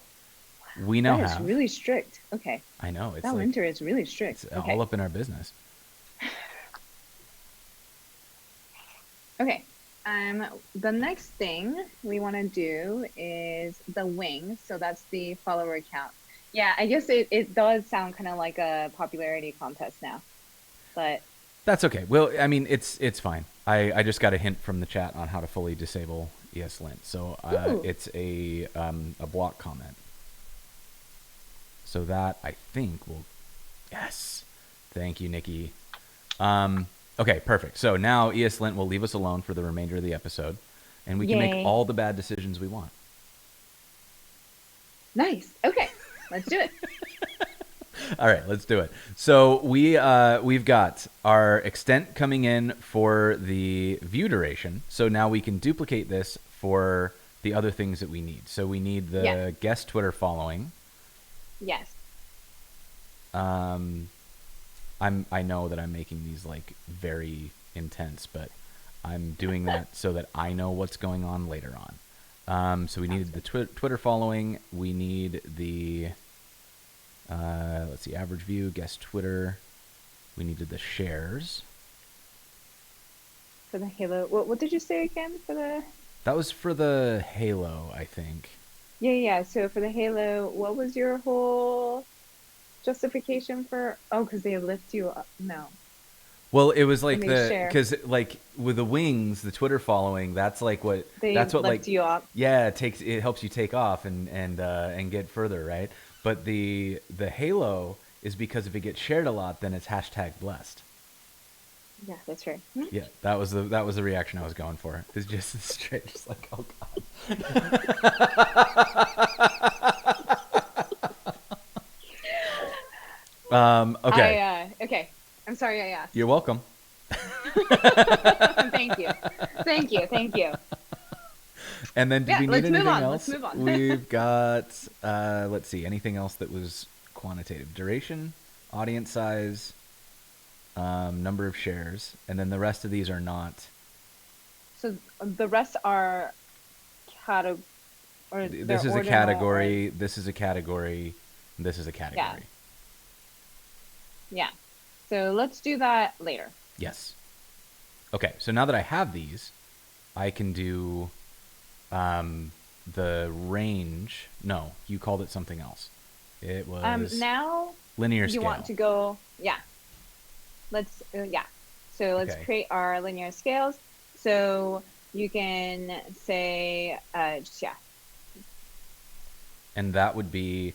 we now That have. is really strict. Okay. I know, it's That like winter is really strict. it's Okay. all up in our business. Okay. The next thing we want to do is the wing. So that's the follower count. Yeah, I guess it does sound kind of like a popularity contest now, but That's okay. Well, I mean, it's fine. I just got a hint from the chat on how to fully disable ESLint. So Ooh. it's a block comment. So that, I think, will... Yes. Thank you, Nikki. Okay, perfect. So now ESLint will leave us alone for the remainder of the episode, and we can make Yay. all the bad decisions we want. Nice. Okay, let's do it. All right, let's do it. So we've got our extent coming in for the view duration. So now we can duplicate this for the other things that we need. So we need the guest Twitter following. Yes. I know that I'm making these like very intense, but I'm doing that so that I know what's going on later on. So we needed the Twitter following. We need the let's see, average view, guest Twitter. We needed the shares. For the Halo, what did you say again for the? That was for the Halo, I think. Yeah. So for the Halo, what was your whole justification for? Oh, because they lift you up. No. Well, it was like Let me share. because like with the wings, the Twitter following, that's like what They that's what lift like you up. yeah, it helps you take off and get further, right? But the Halo is because if it gets shared a lot, then it's hashtag blessed. Yeah, that's right. Yeah, that was the reaction I was going for. It's just straight, just like, oh god. Okay. Okay. I'm sorry I asked. You're welcome. Thank you. And then did we need anything else? Let's move on. We've got let's see, anything else that was quantitative? Duration, audience size, number of shares, and then the rest of these are not. So the rest are This is a category, this is a category, and this is a category. Yeah. So let's do that later. Yes. Okay, so now that I have these, I can do the range. No, you called it something else. It was now linear scale. You want to go, let's so let's Okay. create our linear scales. So you can say And that would be,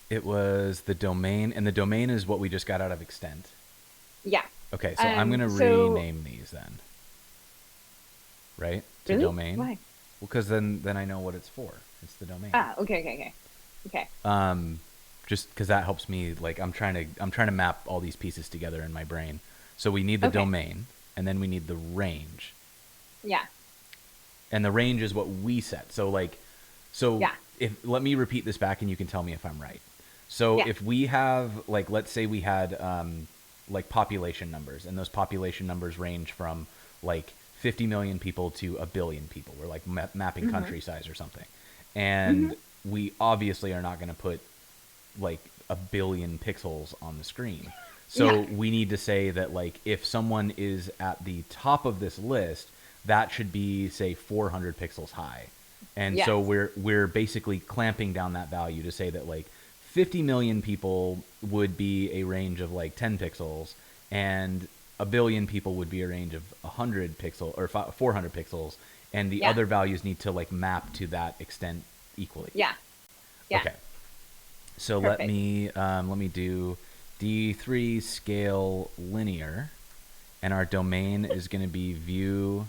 it was the domain, and the domain is what we just got out of extent. Yeah. Okay, so I'm going to so- rename these then. Right? To Really? domain. Why? Well, because then I know what it's for. It's the domain. Okay. Just because that helps me. Like I'm trying to map all these pieces together in my brain. So we need the domain, and then we need the range. Yeah. And the range is what we set. So let me repeat this back, and you can tell me if I'm right. So if we have let's say we had population numbers, and those population numbers range from 50 million people to a billion people. We're mapping country size or something. And we obviously are not going to put a billion pixels on the screen. So we need to say that if someone is at the top of this list, that should be say 400 pixels high. And so we're basically clamping down that value to say that 50 million people would be a range of 10 pixels, and a billion people would be a range of 100 pixels or 400 pixels, and the other values need to map to that extent equally. Yeah. Okay. So Perfect. let me do D3 scale linear, and our domain is going to be view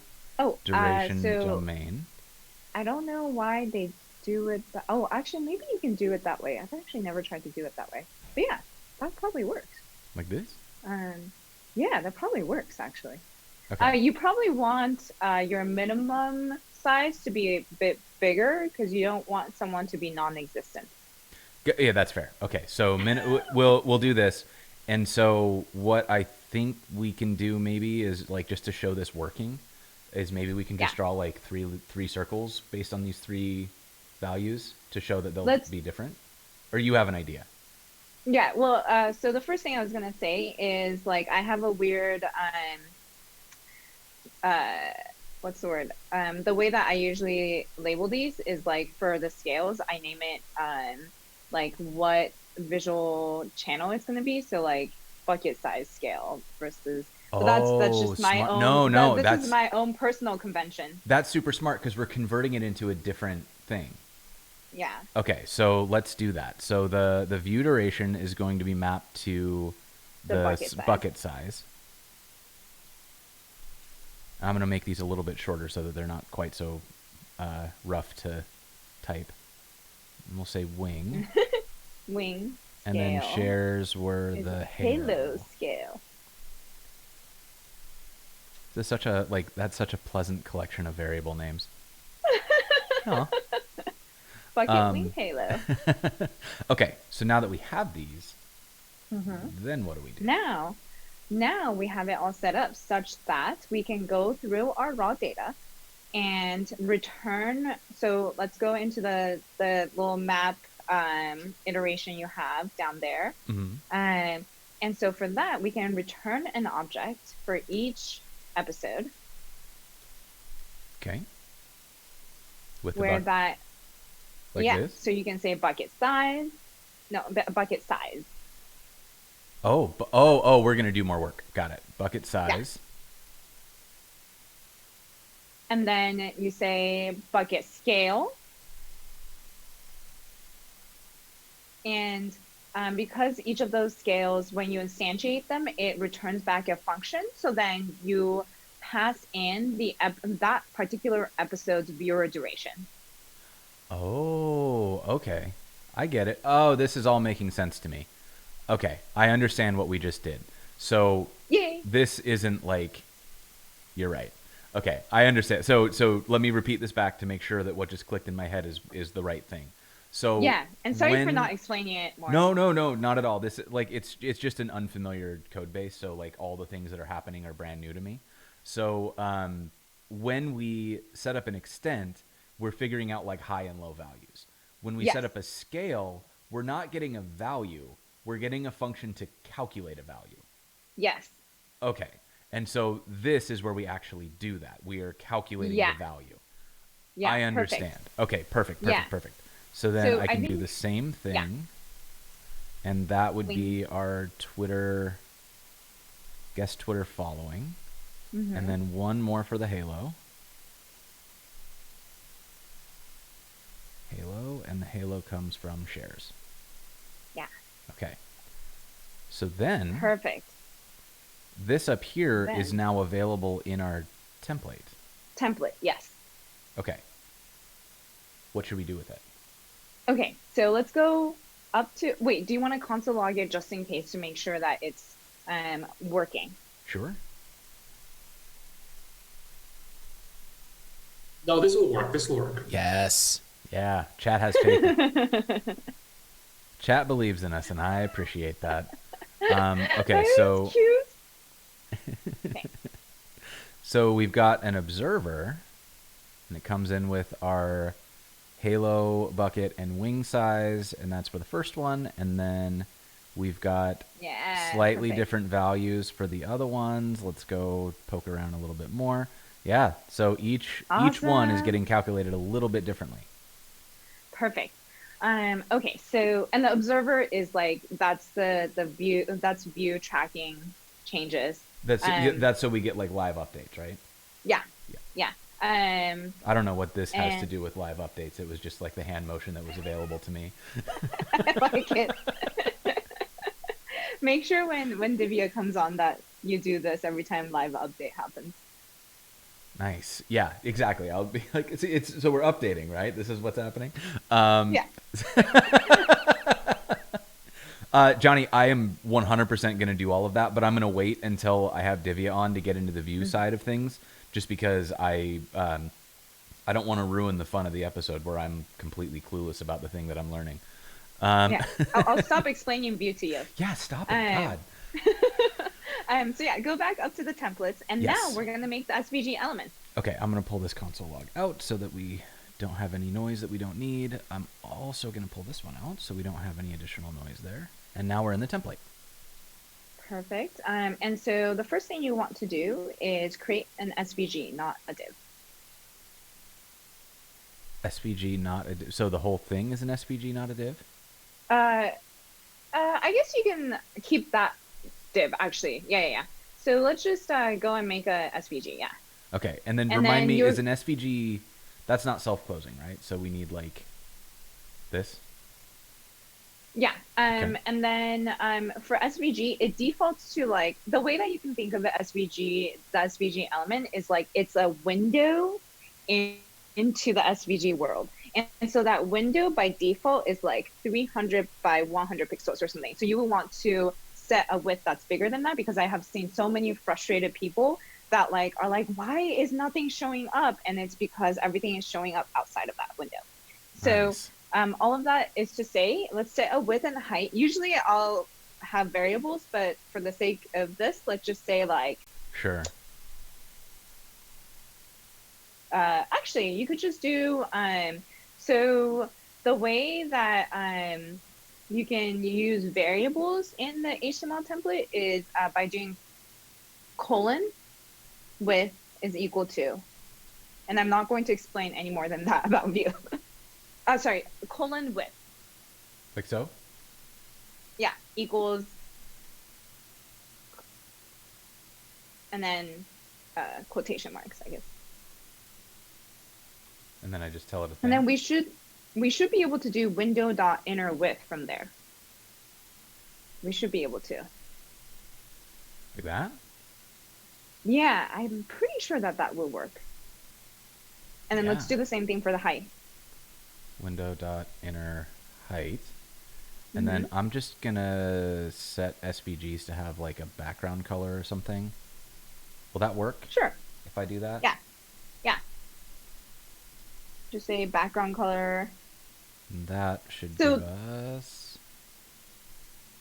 duration domain. I don't know why they do it. Actually, maybe you can do it that way. I've actually never tried to do it that way. But yeah, that probably works. Like this? Yeah, that probably works actually. Okay. You probably want your minimum size to be a bit bigger because you don't want someone to be non-existent. Yeah, that's fair. Okay, so we'll do this, and so what I think we can do maybe is just to show this working, is maybe we can just draw three circles based on these three values to show that they'll be different, or you have an idea? Yeah, well, so the first thing I was gonna say is I have a weird what's the word? The way that I usually label these is for the scales, I name it what visual channel it's gonna be. So bucket size scale versus. So that's just my own. This is my own personal convention. That's super smart because we're converting it into a different thing. Yeah. Okay, so let's do that. So the view duration is going to be mapped to The the bucket size. bucket size. I'm going to make these a little bit shorter so that they're not quite so rough to type. And we'll say wing. Wing And scale. then shares were is the halo scale. This is such a that's such a pleasant collection of variable names. Oh. Bucket wing halo. Okay, so now that we have these, then what do we do? Now we have it all set up such that we can go through our raw data and return. So let's go into the little map iteration you have down there. And so for that, we can return an object for each episode. Okay. With where that, like yeah, this? so you can say bucket size. No, bucket size. Oh, we're going to do more work. Got it. Bucket size. Yeah. And then you say bucket scale. And because each of those scales, when you instantiate them, it returns back a function. So then you pass in that particular episode's viewer duration. Oh, okay. I get it. Oh, this is all making sense to me. Okay, I understand what we just did. So Yay. This isn't like, you're right. Okay, I understand. So let me repeat this back to make sure that what just clicked in my head is the right thing. So yeah, and sorry for not explaining it more. No, not at all. This it's just an unfamiliar code base. So like all the things that are happening are brand new to me. So when we set up an extent, we're figuring out like high and low values. When we set up a scale, we're not getting a value. We're getting a function to calculate a value. Yes. Okay. And so this is where we actually do that. We are calculating the value. Yeah, I understand. Perfect. Okay, perfect. So then I can do the same thing. And that would be our Twitter, guest Twitter following. And then one more for the Halo. And the Halo comes from shares. Yeah. Okay. So then perfect. This up here is now available in our template. Yes. Okay. What should we do with it? Okay, so let's go up to, wait, do you want to console log it just in case to make sure that it's working? Sure. No, this will work. Yes. Yeah, chat has faith. Chat believes in us, and I appreciate that. Okay, so okay. So we've got an observer, and it comes in with our Halo bucket and wing size, and that's for the first one. And then we've got slightly different values for the other ones. Let's go poke around a little bit more. Yeah, so each one is getting calculated a little bit differently. Perfect. Okay, so and the observer is like that's the view tracking changes. That's so we get like live updates, right? Yeah. I don't know what this has to do with live updates. It was just like the hand motion that was available to me. I like it. Make sure when Divya comes on that you do this every time live update happens. Nice. Yeah, exactly. I'll be like, it's so we're updating, right? This is what's happening. Yeah. Johnny, I am 100% going to do all of that, but I'm going to wait until I have Divya on to get into the view side of things, just because I don't want to ruin the fun of the episode where I'm completely clueless about the thing that I'm learning. Yeah, I'll stop explaining view to you. Yeah, stop it, God. So yeah, go back up to the templates, and now we're going to make the SVG elements. Okay, I'm going to pull this console log out so that we don't have any noise that we don't need. I'm also going to pull this one out so we don't have any additional noise there. And now we're in the template. Perfect. And so the first thing you want to do is create an SVG, not a div. SVG, not a div. So the whole thing is an SVG, not a div? I guess you can keep that div, actually. Yeah. So let's just go and make a SVG, yeah. Okay, and then remind me, is an SVG, that's not self-closing, right? So we need like... This. Yeah. Okay. And then for SVG, it defaults to like the way that you can think of the SVG element is like it's a window into the SVG world. And so that window by default is like 300 by 100 pixels or something. So you will want to set a width that's bigger than that, because I have seen so many frustrated people that like are like, why is nothing showing up? And it's because everything is showing up outside of that window. So Nice. all of that is to say, let's set a width and height. Usually I'll have variables, but for the sake of this, let's just say like, Sure. actually, you could just do, so the way that you can use variables in the HTML template is by doing colon width is equal to, and I'm not going to explain any more than that about view. Sorry, colon width. Like so. Yeah, equals, and then quotation marks, I guess. And then I just tell it a thing. And then we should be able to do window dot inner width from there. We should be able to. Like that. Yeah, I'm pretty sure that that will work. And then let's Yeah. do the same thing for the height. Window dot inner height. And then I'm just gonna set SVGs to have like a background color or something. Will that work Sure. if I do that? Yeah. Yeah. Just say background color. And that should So- give us.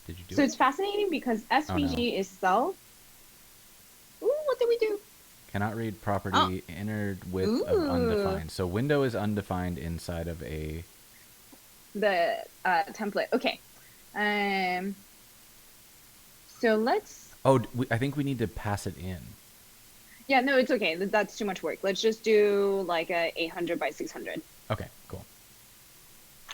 Did you do So it? it's fascinating because SVG itself. Ooh, what did we do? Cannot read property inner width of Ooh. undefined. So window is undefined inside of a. The template. Okay. So let's. Oh, I think we need to pass it in. Yeah, no, it's okay. That's too much work. Let's just do like a 800 by 600. Okay, cool.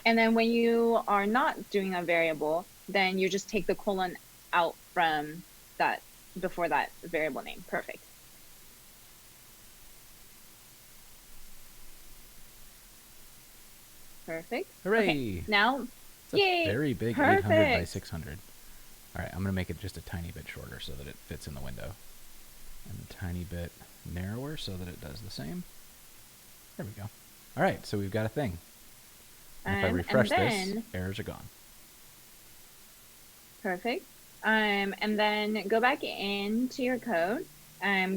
And then when you are not doing a variable, then you just take the colon out from that before that variable name. Perfect. Perfect. Hooray! Okay. Now, It's a yay! very big 800 by Perfect. 600. All right, I'm going to make it just a tiny bit shorter so that it fits in the window. And a tiny bit narrower so that it does the same. There we go. All right, so we've got a thing. And if I And refresh this, then- errors are gone. Perfect. And then go back into your code.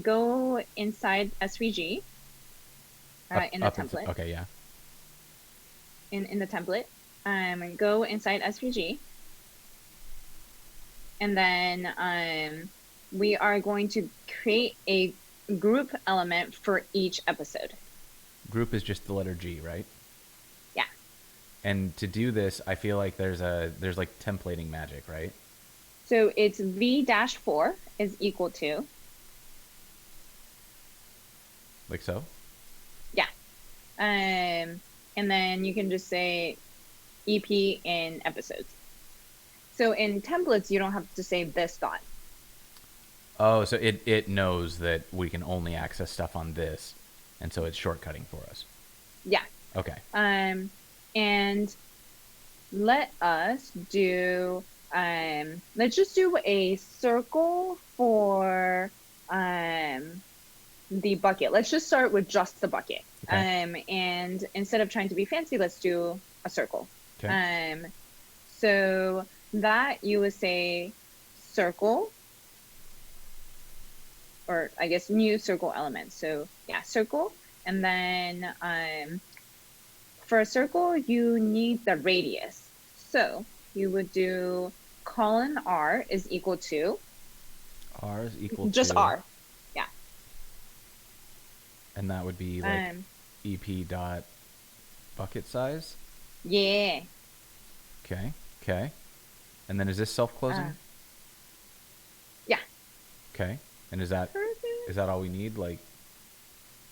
Go inside SVG in the template. Okay, yeah. In the template. And go inside SVG. And then we are going to create a group element for each episode. Group is just the letter G, right? Yeah. And to do this, I feel like there's like templating magic, right? So it's v-4 is equal to. Like so? Yeah. And then you can just say EP in episodes. So in templates, you don't have to say this dot. Oh, so it knows that we can only access stuff on this, and so it's shortcutting for us. Yeah. Okay. And let us do, let's just do a circle for the bucket. Let's just start with just the bucket. Okay. And instead of trying to be fancy, let's do a circle. Okay. So that you would say circle, or I guess new circle element. So yeah, circle. And then for a circle, you need the radius. So you would do colon R is equal to. R is equal Just to. R. Yeah. And that would be like EP dot bucket size. Yeah. Okay. Okay. And then is this self-closing? Yeah. Okay. And is that Perfect. all we need? Like.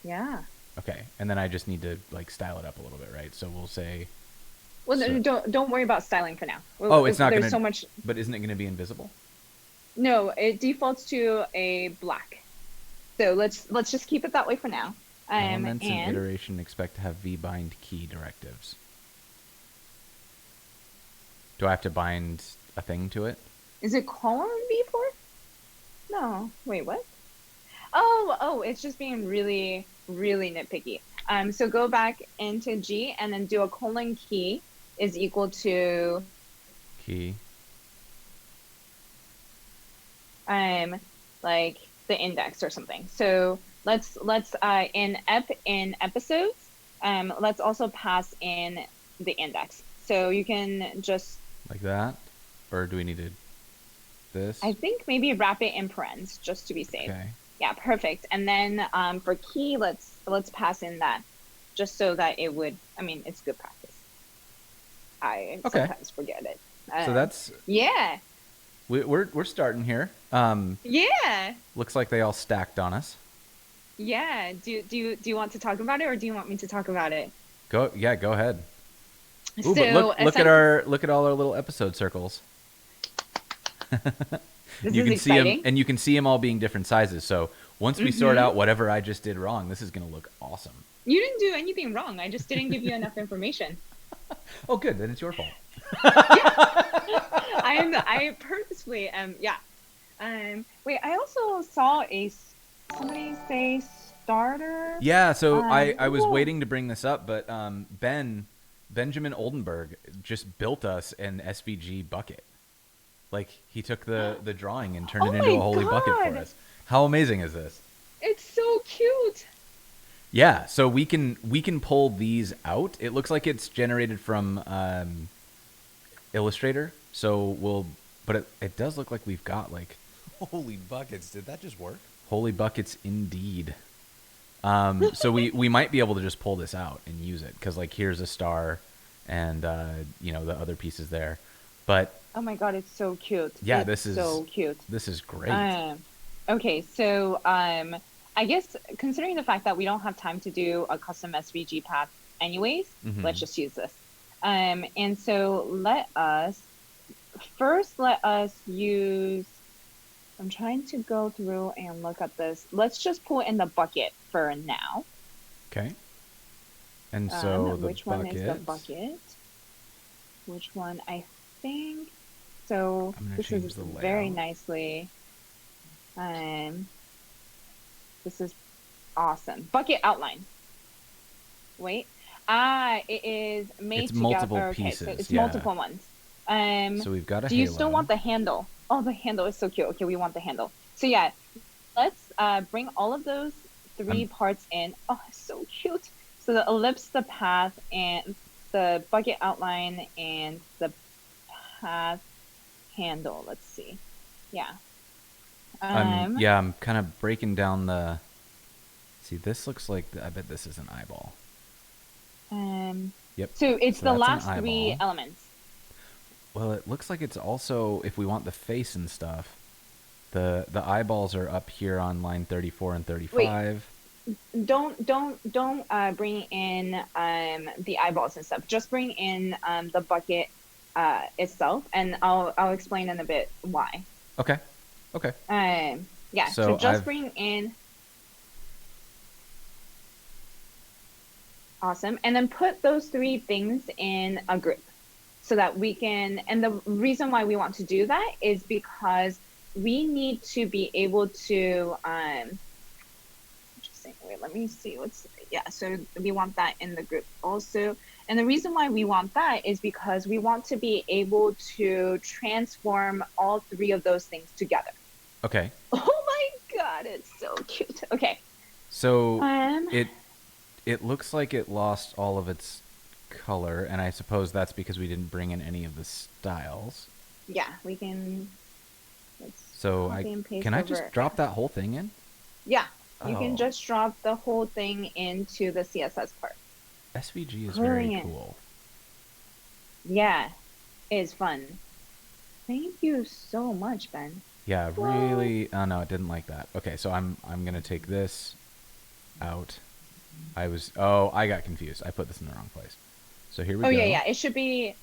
Yeah. Okay. And then I just need to like style it up a little bit, right? So we'll say. Well, So- don't worry about styling for now. Oh, it's not There's gonna. so much. But isn't it going to be invisible? No, it defaults to a black. So let's just keep it that way for now. Elements in And iteration expect to have vbind key directives. Do I have to bind a thing to it? Is it colon before? No. Wait, what? Oh, it's just being really, really nitpicky. So go back into G and then do a colon key is equal to Key. like the index or something. So let's in episodes, let's also pass in the index. So you can just Like that? Or do we need to this? I think maybe wrap it in parens just to be safe. Okay. Yeah, perfect. And then for key, let's pass in that just so that it would. I mean, it's good practice. I sometimes forget it. So that's yeah. We're starting here. Yeah. Looks like they all stacked on us. Yeah. Do you want to talk about it or do you want me to talk about it? Go ahead. Ooh, So but look at all our little episode circles. This you is can see them, exciting. and you can see them all being different sizes. So once we sort out whatever I just did wrong, this is going to look awesome. You didn't do anything wrong. I just didn't give you enough information. Oh, good. Then it's your fault. I purposefully yeah. Wait, I also saw somebody say starter. Yeah. So I was cool. waiting to bring this up, but Benjamin Oldenburg just built us an SVG bucket. Like he took the drawing and turned it into a holy bucket for us. How amazing is this? It's so cute. Yeah, so we can pull these out. It looks like it's generated from Illustrator. So but it does look like we've got like Holy buckets! Did that just work? holy buckets indeed. So we might be able to just pull this out and use it because like here's a star, and the other pieces there, but. Oh my god, it's so cute. Yeah, it's this is so cute. This is great. Okay, so I guess considering the fact that we don't have time to do a custom SVG path anyways, let's just use this. And so let us use. I'm trying to go through and look at this. Let's just pull in the bucket for now. Okay. And so which one is the bucket? Which one? I think. So this is very nicely. This is awesome. Bucket outline. Wait. It is made together. Multiple okay, pieces. So it's yeah. multiple ones. So we've got a Do you still want the handle? Oh, the handle is so cute. Okay, we want the handle. So yeah, let's bring all of those three parts in. Oh, it's so cute. So the ellipse, the path, and the bucket outline, and the path handle. Let's see. Yeah. I'm kind of breaking down the. See, this looks like I bet this is an eyeball. Yep. So it's the last an three eyeball. elements. Well, it looks like it's also if we want the face and stuff. The eyeballs are up here on line 34 and 35. Wait. Don't bring in the eyeballs and stuff. Just bring in the bucket itself, and I'll explain in a bit why. Okay. Yeah. So just bring in. Awesome, and then put those three things in a group, so that we can. And the reason why we want to do that is because we need to be able to. Wait, let me see so we want that in the group also. And the reason why we want that is because we want to be able to transform all three of those things together. Okay. Oh my god, it's so cute. Okay. So it looks like it lost all of its color, and I suppose that's because we didn't bring in any of the styles. Yeah, we can. So can I just drop that whole thing in? Yeah. You can just drop the whole thing into the CSS part. SVG is very cool. Yeah, it is fun. Thank you so much, Ben. Yeah, really. Oh no, it didn't like that. Okay, so I'm gonna take this out. I got confused. I put this in the wrong place. So here we go. Oh yeah. It should be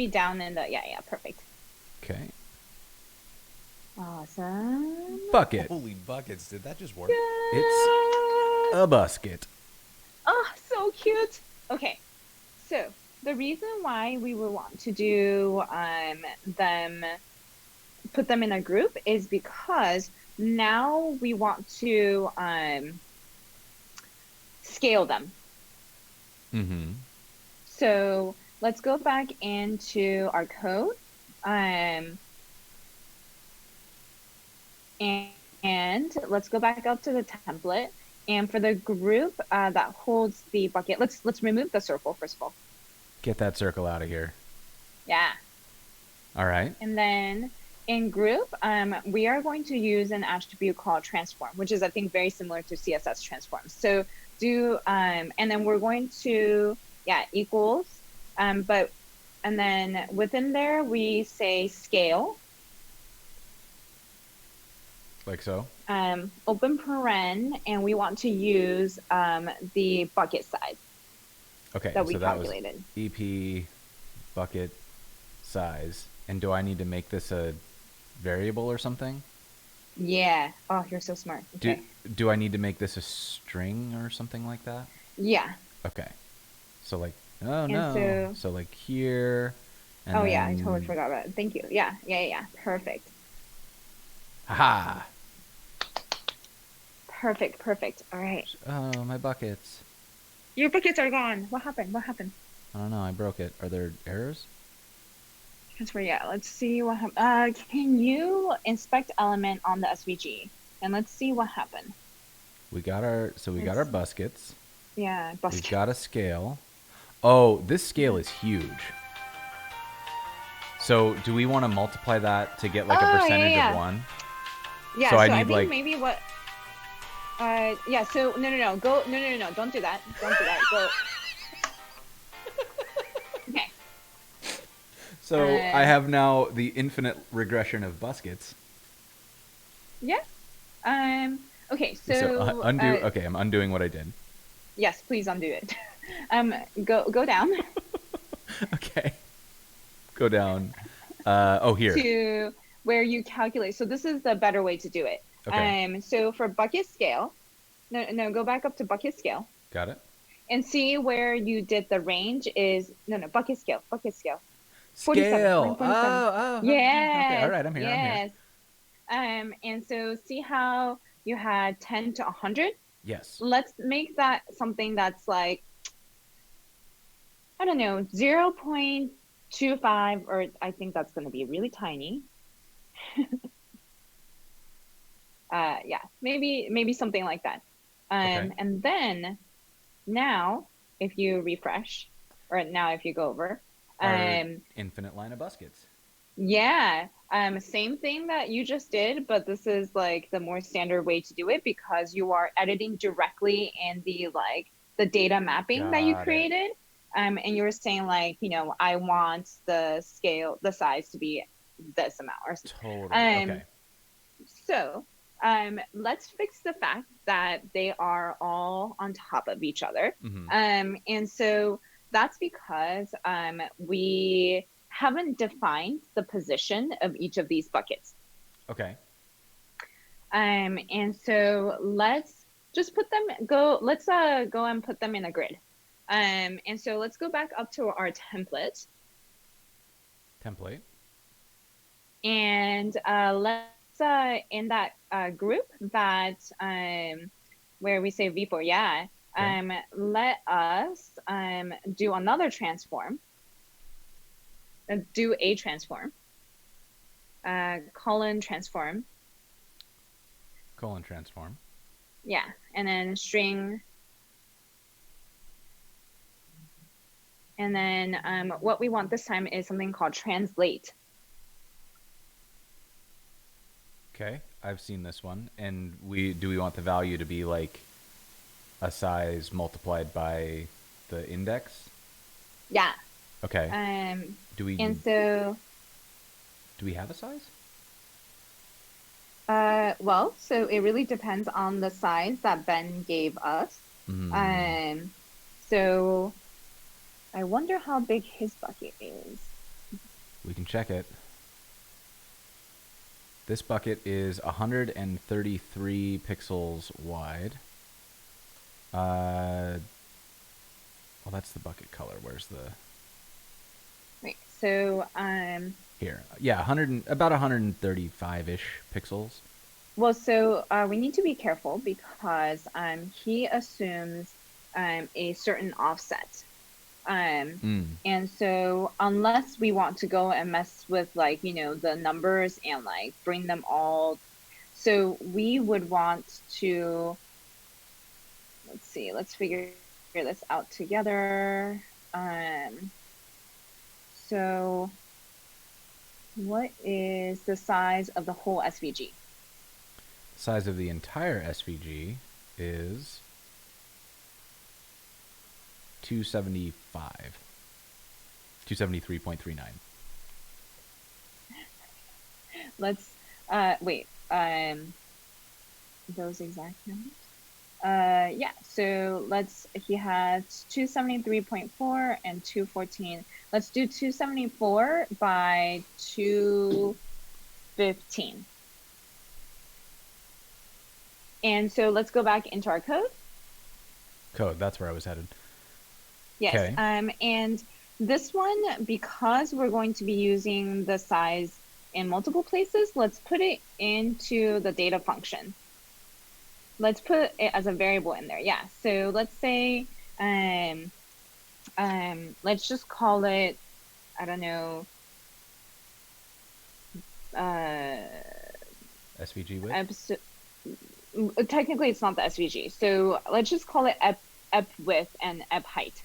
down in the perfect. Okay. Awesome. Bucket. Holy buckets! Did that just work? It's a basket. Oh, so cute. Okay, so the reason why we would want to do them put them in a group is because now we want to scale them. Mm-hmm. So let's go back into our code. And let's go back up to the template. And for the group that holds the bucket, let's remove the circle first of all. Get that circle out of here. Yeah. All right. And then in group, we are going to use an attribute called transform, which is I think very similar to CSS transforms. So and then we're going to equals, and then within there we say scale. Like so? Open paren, and we want to use the bucket size. Okay, that we so calculated. That was EP bucket size. And do I need to make this a variable or something? Yeah. Oh, you're so smart. Okay. Do I need to make this a string or something like that? Yeah. Okay. So like, So like here. And oh then... yeah, I totally forgot about it. Thank you. Yeah. Perfect. Haha. Perfect. All right. Oh, my buckets. Your buckets are gone. What happened? I don't know. I broke it. Are there errors? Transfer. Yeah. Let's see what happened. Can you inspect element on the SVG and let's see what happened. We got our our buskets. Yeah, buskets. We've got a scale. Oh, this scale is huge. So do we want to multiply that to get like a percentage of 1? Yeah. So I need I think like maybe what. Yeah. So no. Go. No. Don't do that. Go. Okay. So I have now the infinite regression of buskets. Yeah. Okay. So undo. Okay, I'm undoing what I did. Yes, please undo it. Go down. Okay. Go down. Here. To where you calculate. So this is the better way to do it. Okay. So for bucket scale, no, go back up to bucket scale. Got it. And see where you did the range is bucket scale. 47. Scale. 47. Oh. Yes. Okay. All right, I'm here. Yes. And so see how you had 10 to 100? Yes. Let's make that something that's like, I don't know, 0.25, or I think that's going to be really tiny. Yeah, maybe something like that. Okay. And then now, if you refresh, or now if you go over, infinite line of buskets. Yeah, same thing that you just did, but this is like the more standard way to do it because you are editing directly in the data mapping that you created. And you're saying like, I want the size to be this amount or something. Totally. Okay. So let's fix the fact that they are all on top of each other. Mm-hmm. And so that's because we haven't defined the position of each of these buckets. Okay. And so let's just go and put them in a grid. And so let's go back up to our template. And let's in that group that where we say v4, let us do another transform. Do a transform. Colon transform. Yeah, and then string. And then what we want this time is something called translate. Okay, I've seen this one. And do we want the value to be like a size multiplied by the index? Yeah. Okay. Do we have a size? Well, so it really depends on the size that Ben gave us. Mm. So I wonder how big his bucket is. We can check it. This bucket is 133 pixels wide. Well, that's the bucket color. Where's the... So Here, yeah, about 135-ish pixels. well, so we need to be careful because he assumes a certain offset. And so unless we want to go and mess with like, the numbers and like bring them all, so we would want to, let's see, let's figure this out together. So what is the size of the whole SVG? Size of the entire SVG is 275. 273.39. Let's wait. Those exact numbers. Yeah. So he has 273.4 and 214. Let's do 274 by 215. And so let's go back into our code. That's where I was headed. Yes. Okay. And this one, because we're going to be using the size in multiple places, let's put it into the data function. Let's put it as a variable in there. Yeah. So let's say, let's just call it, I don't know, SVG width? Technically it's not the SVG. So let's just call it ep width and ep height.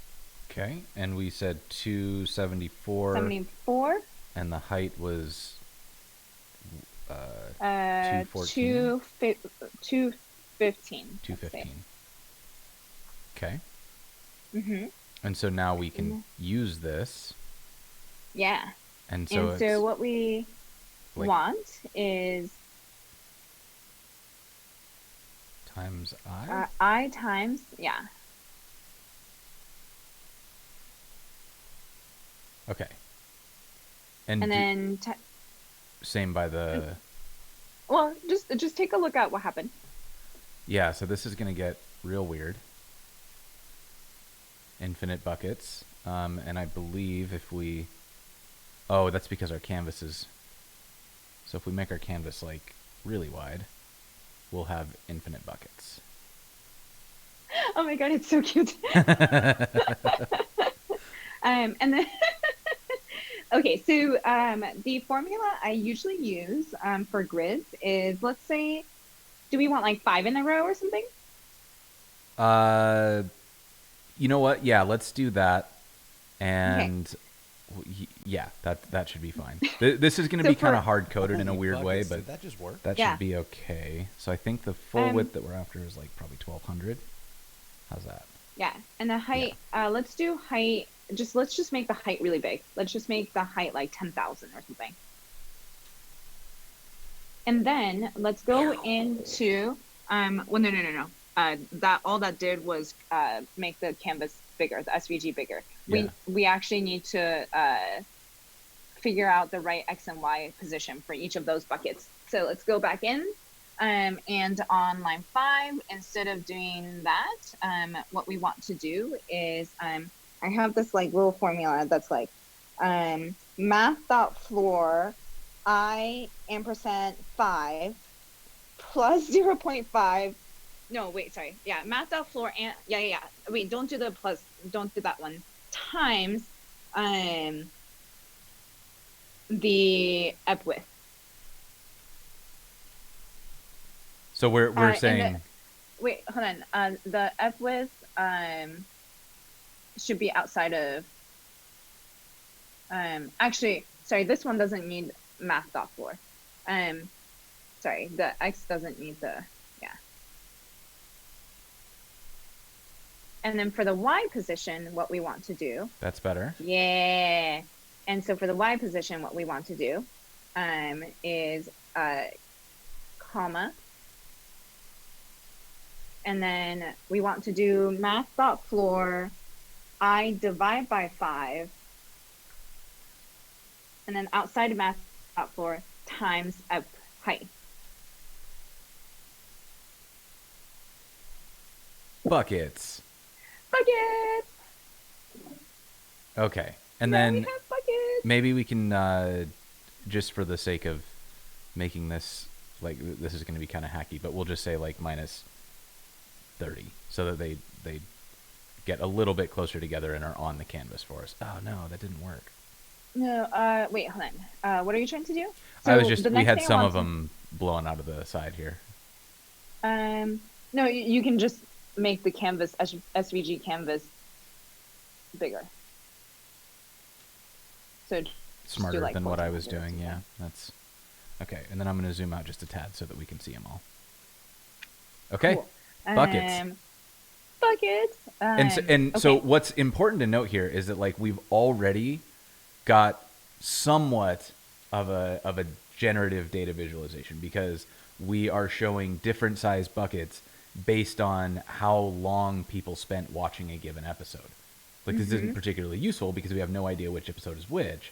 Okay. And we said 274. 74. And the height was 214. 215. 215. Okay. Mm-hmm. And so now we can use this. Yeah. And so what we want is times I? I times, yeah. Okay. And then same by the... Well, just take a look at what happened. Yeah, so this is going to get real weird. Infinite buckets. And I believe if we... Oh, that's because our canvas is... So if we make our canvas, like, really wide, we'll have infinite buckets. Oh my god, it's so cute. And then... Okay, so the formula I usually use for grids is, let's say, do we want like 5 in a row or something? You know what? Yeah, let's do that. And yeah, that should be fine. This is going to be kind of hard coded in a weird way, but did that just work? That should be okay. So I think the full width that we're after is like probably 1200. How's that? Yeah, and the height. Yeah. Let's do height. Let's just make the height really big. Let's just make the height like 10,000 or something. And then let's go into well, no. That all that did was make the canvas bigger, the SVG bigger. Yeah. We actually need to figure out the right X and Y position for each of those buckets. So let's go back in, and on line 5, instead of doing that, what we want to do is I have this like little formula that's like math.floor I ampersand 5 plus 0.5. No, wait, sorry. Yeah, math.floor and yeah. Wait, don't do the plus. Don't do that one. Times the ep width. So we're saying. Wait, hold on. The ep width should be outside of. Actually, sorry. This one doesn't need math.floor. Sorry, the X doesn't need the. And then for the Y position, what we want to do. That's better. Yeah. And so for the Y position, what we want to do is comma. And then we want to do math.floor I divide by 5. And then outside of math.floor times ep height. Buckets. Buckets. Okay. And yeah, then we have buckets. maybe we can just for the sake of making this like this is going to be kind of hacky, but we'll just say like minus 30 so that they get a little bit closer together and are on the canvas for us. Oh no, that didn't work. No, wait, hold on. What are you trying to do? I was So just the we next had thing I some want of them blowing out of the side here. No, you can just make the canvas, SVG canvas bigger. So just Smarter do like than what I was 1400 or doing. something. Yeah, that's okay. And then I'm going to zoom out just a tad so that we can see them all. Okay, Cool. buckets. Buckets. So Okay. what's important to note here is that like we've already got somewhat of a generative data visualization because we are showing different size buckets based on how long people spent watching a given episode. Like this isn't particularly useful because we have no idea which episode is which,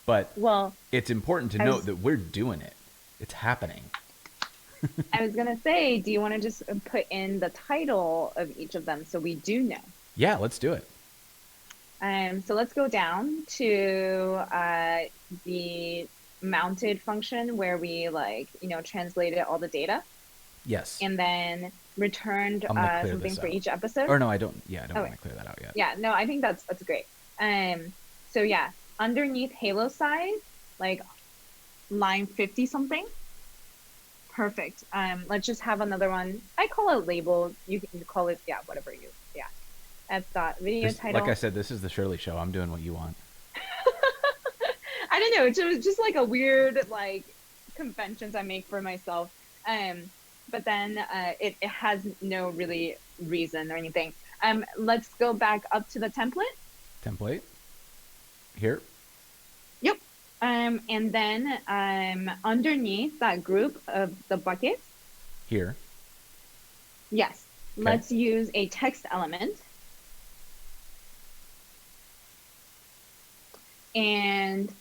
but Well, it's important to I note was that we're doing it. It's happening. I was gonna say, do you want to just put in the title of each of them so we do know? Yeah, let's do it. So let's go down to the mounted function where we translated all the data Yes. and then returned I'm gonna clear something this for out. each episode. Or no, I don't. Yeah, I don't Oh, want to clear that out yet. yeah, no, I think that's great. So yeah, underneath Halo size, like line 50 something. Perfect. Let's just have another one. I call it label. You can call it, yeah, whatever you, yeah. That's got video title. Like I said, this is the Shirley Show. I'm doing what you want. I don't know. It was just like a weird like conventions I make for myself. But then it has no really reason or anything. Let's go back up to the template. Template. Here. Yep. And then underneath that group of the buckets. Here. Yes. Okay. Let's use a text element. And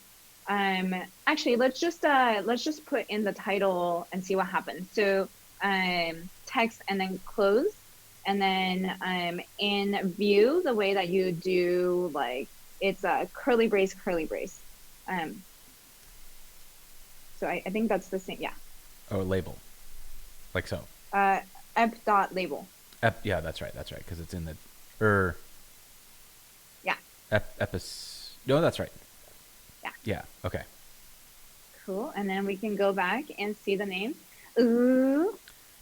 actually let's just put in the title and see what happens. So text and then close, and then in view, the way that you do, like, it's a curly brace. So I think that's the same. Yeah. Oh, label. Like so. Ep.label. Yeah, that's right. That's right. Because it's in the Yeah. No, that's right. Yeah. Yeah. Okay. Cool. And then we can go back and see the name. Ooh.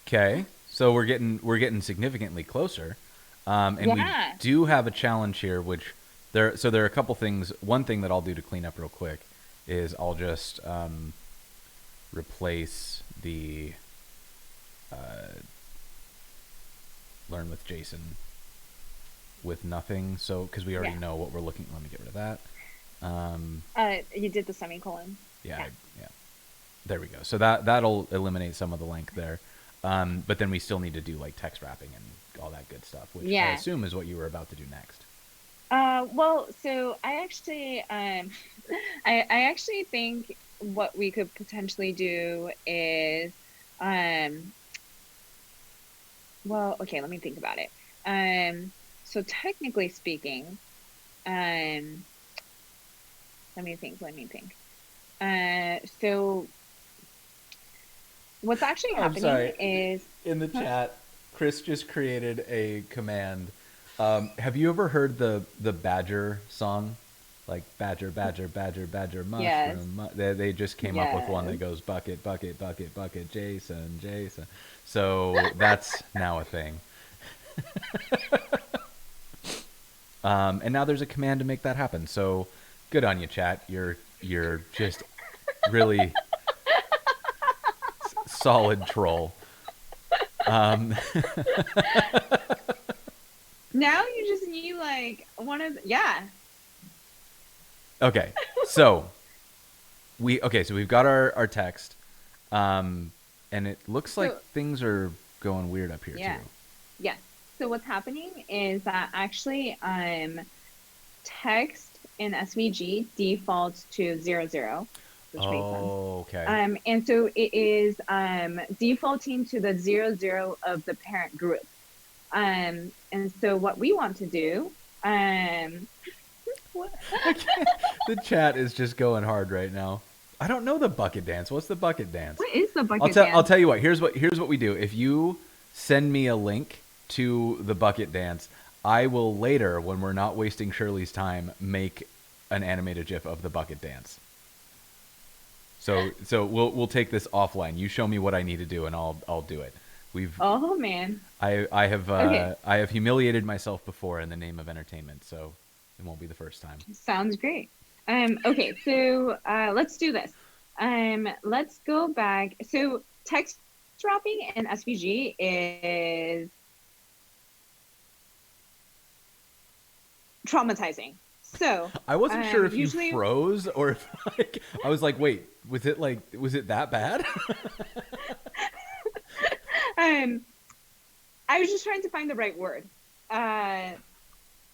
Okay. So we're getting significantly closer, and Yeah. we do have a challenge here, which there are a couple things. One thing that I'll do to clean up real quick is I'll just replace the learn with Jason with nothing. So because we already know what we're looking. Let me get rid of that. You did the semicolon. Yeah. There we go. So that'll eliminate some of the length there. But then we still need to do like text wrapping and all that good stuff, which I assume is what you were about to do next. Well, so I actually, I actually think what we could potentially do is, well, okay, let me think about it. So technically speaking, let me think. So what's actually happening is in the chat, Chris just created a command. Have you ever heard the Badger song? Like badger, mushroom. Yes. They just came up with one that goes bucket, Jason. So that's now a thing. And now there's a command to make that happen. So good on you, chat. You're just really solid troll. Now you just need like one of Okay, so we've got our text, and it looks like things are going weird up here too. Yes. So what's happening is that actually text in SVG defaults to 00, which makes sense. Okay. And so it is defaulting to the 00 of the parent group. And so what we want to do, I can't. The chat is just going hard right now. I don't know the bucket dance. What's the bucket dance? What is the I'll bucket tell. I'll dance? tell you what. Here's what we do. If you send me a link to the bucket dance, I will later, when we're not wasting Shirley's time, make an animated GIF of the bucket dance. So we'll take this offline. You show me what I need to do, and I'll do it. We've Oh man. I Okay. have humiliated myself before in the name of entertainment, so it won't be the first time. Sounds great. Okay, so let's do this. Let's go back. So text wrapping in SVG is traumatizing. So I wasn't sure if usually, you froze or if like I was like, wait, was it that bad? um, I was just trying to find the right word.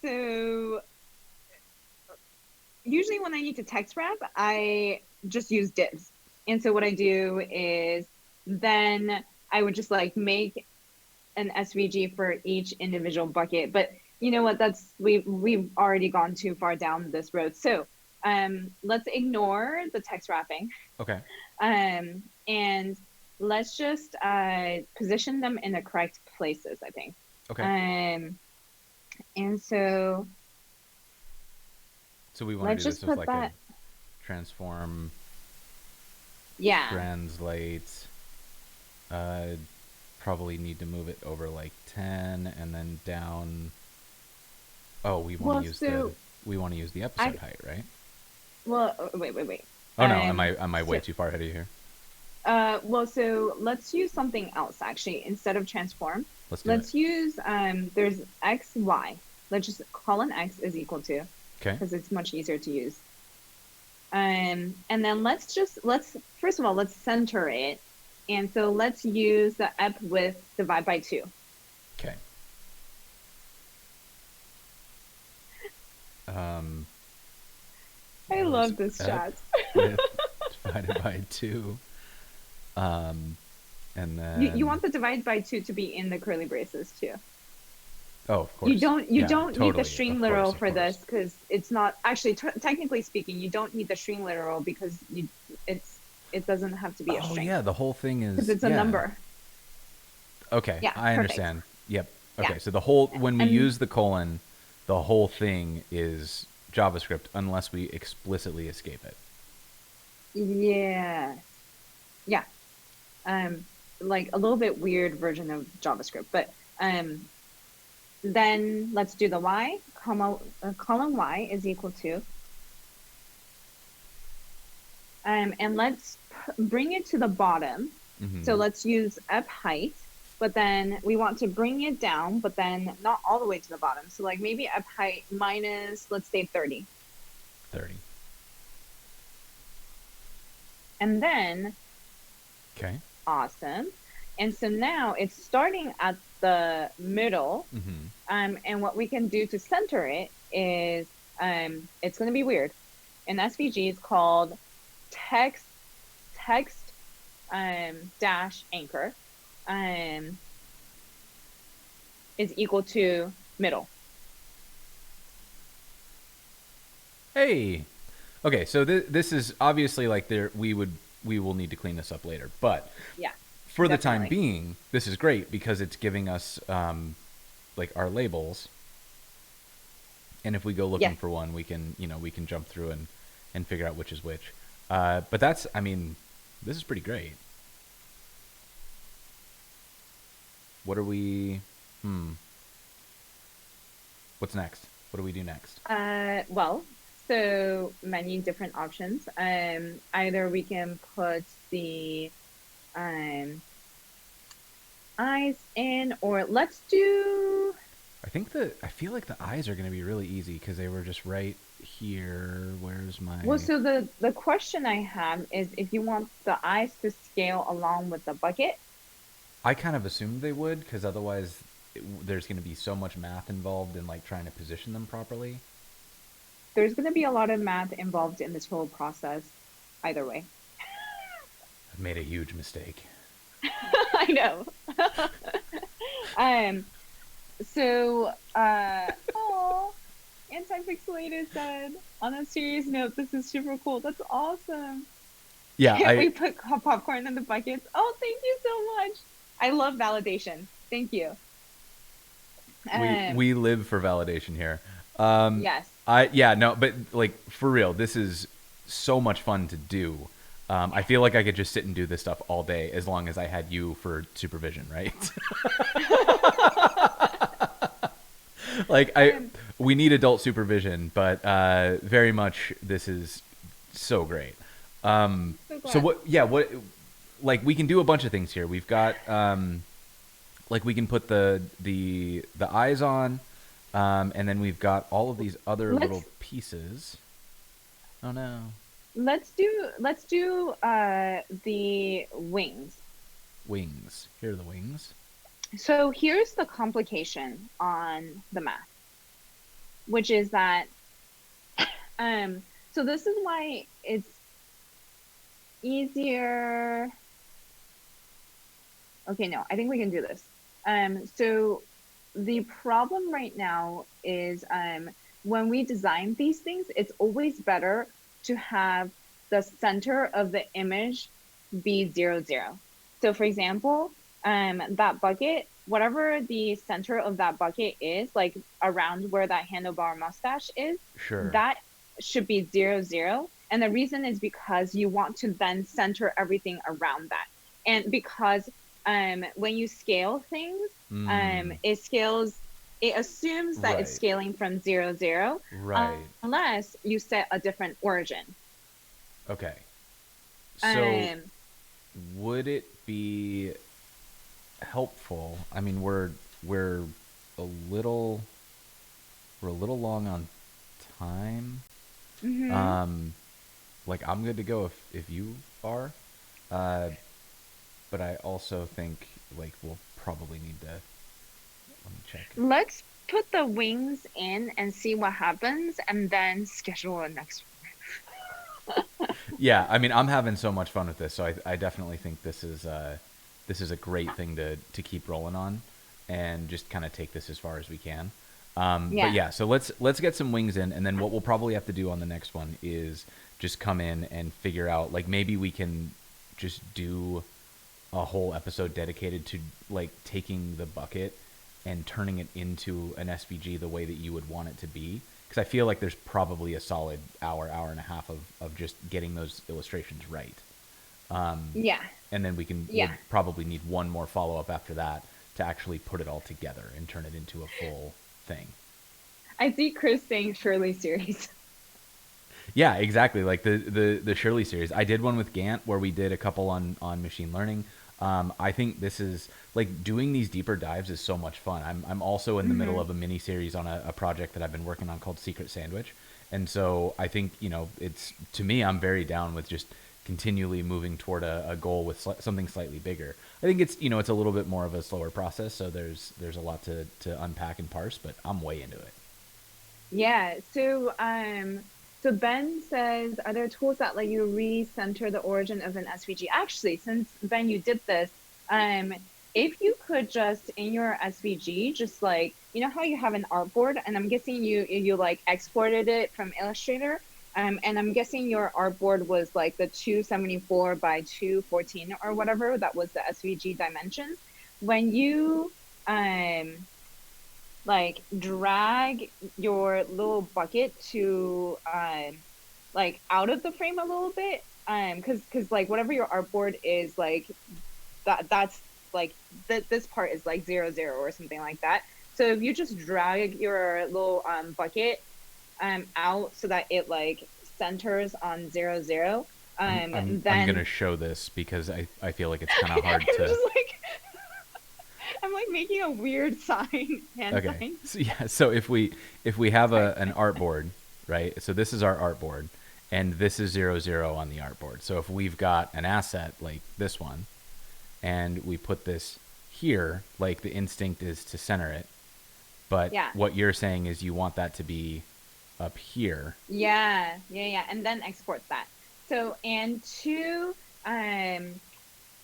So usually when I need to text wrap, I just use divs. And so what I do is then I would just like make an SVG for each individual bucket. But you know what? We've already gone too far down this road. So let's ignore the text wrapping. Okay. And let's just position them in the correct places, I think. Okay. And so So we want to let's do this just with put like that. a transform Yeah. translate. Probably need to move it over like 10 and then down. Oh, we want Well, to use so the episode height, right? wait. Oh no, am I way So, too far ahead of you here? well, so let's use something else actually. Instead of transform, Let's do it. let's use there's x, y. Let's just call an x is equal to, Okay. because it's much easier to use. And then let's first of all, let's center it. And so let's use the ep width divide by 2. Okay. I was love this ep chat. width divided by 2. And then You want the divide by 2 to be in the curly braces too. oh, of course. You don't Yeah, need the totally. string Of literal course, for of course. this, because it's not actually technically speaking. You don't need the string literal because it doesn't have to be a Oh string yeah, the whole thing is because it's a yeah. number. Okay, Yeah, I perfect. understand. Yep. Okay, Yeah. so the whole when we And use the colon, the whole thing is JavaScript unless we explicitly escape it. yeah, yeah, like a little bit weird version of JavaScript, but then let's do the y, column y is equal to, and let's bring it to the bottom. Mm-hmm. So let's use ep height, but then we want to bring it down, but then not all the way to the bottom. So like maybe ep height minus, let's say 30. 30. And then, Okay. awesome. And so now it's starting at the middle. Mm-hmm. And what we can do to center it is, it's going to be weird. In SVG, it's called text dash anchor is equal to middle. Hey. Okay, so this is obviously like we will need to clean this up later, but Yeah. for the Definitely. time being, this is great because it's giving us like our labels, and if we go looking Yeah. for one, we can jump through and figure out which is which. But that's, I mean, this is pretty great. What are we? What's next? What do we do next? Well, so many different options. Either we can put the eyes in, or let's do. I feel like the eyes are going to be really easy because they were just right here. Where's my? Well, so the question I have is if you want the eyes to scale along with the bucket. I kind of assumed they would because otherwise there's going to be so much math involved in like trying to position them properly. There's going to be a lot of math involved in this whole process, either way. I've made a huge mistake. I know. So, oh, Anti-pixelated said, on a serious note, this is super cool. That's awesome. Yeah, Can't I we put popcorn in the buckets? Oh, thank you so much. I love validation. Thank you. we live for validation here. Yes. I yeah no, but like for real, this is so much fun to do. I feel like I could just sit and do this stuff all day as long as I had you for supervision, right? Like Um, we need adult supervision, but very much this is so great. so So glad. what? Yeah, what? Like we can do a bunch of things here. We've got like we can put the eyes on, and then we've got all of these other little Let's pieces. Oh no, let's do the wings. wings. Here are the wings. So here's the complication on the math, which is that um so this is why it's easier. Okay, no, I think we can do this. So the problem right now is when we design these things, it's always better to have the center of the image be 0, 0. So for example, that bucket, whatever the center of that bucket is, like around where that handlebar mustache is, Sure. that should be 0, 0. And the reason is because you want to then center everything around that. And because when you scale things, Mm, it assumes that it's right. scaling from 0, 0, Right. unless you set a different origin. Okay. So Um, would it be helpful? I mean, we're a little we're a little long on time. mhm. Um, like I'm good to go if you are. Uh, but I also think like we'll probably need to let me check. Let's put the wings in and see what happens, and then schedule a next Yeah, I mean I'm having so much fun with this, so I definitely think this is a great thing to keep rolling on, and just kind of take this as far as we can. But Yeah. yeah, so let's get some wings in, and then what we'll probably have to do on the next one is just come in and figure out like maybe we can just do a whole episode dedicated to like taking the bucket and turning it into an SVG the way that you would want it to be. Because I feel like there's probably a solid hour and a half of just getting those illustrations right. Yeah. And then we'll Yeah. probably need one more follow up after that to actually put it all together and turn it into a full thing. I see Chris saying Shirley series. Yeah, exactly. Like the Shirley series. I did one with Gant where we did a couple on machine learning. I think this is like doing these deeper dives is so much fun. I'm also in the middle Hmm. of a mini series on a project that I've been working on called Secret Sandwich, and so I think it's to me I'm very down with just continually moving toward a goal with something slightly bigger. I think it's a little bit more of a slower process, so there's a lot to unpack and parse, but I'm way into it. Yeah. So Ben says, are there tools that let you recenter the origin of an SVG? Actually, since Ben, you did this, um, if you could just in your SVG, just like how you have an artboard, and I'm guessing you like exported it from Illustrator, and I'm guessing your artboard was like the 274 by 214 or whatever that was the SVG dimensions. When you like drag your little bucket to like out of the frame a little bit because like whatever your artboard is like that's like this part is like 0, 0 or something like that. So if you just drag your little bucket out so that it like centers on 0, 0, I'm then gonna show this because I feel like it's kind of hard I'm to. just like I'm like making a weird sign, hand Okay. sign. So yeah, so if we have Sorry. an artboard, right? So this is our artboard and this is 0, 0 on the artboard. So if we've got an asset like this one and we put this here, like the instinct is to center it, but Yeah. what you're saying is you want that to be up here. Yeah, yeah, yeah, and then export that. So, and two, um,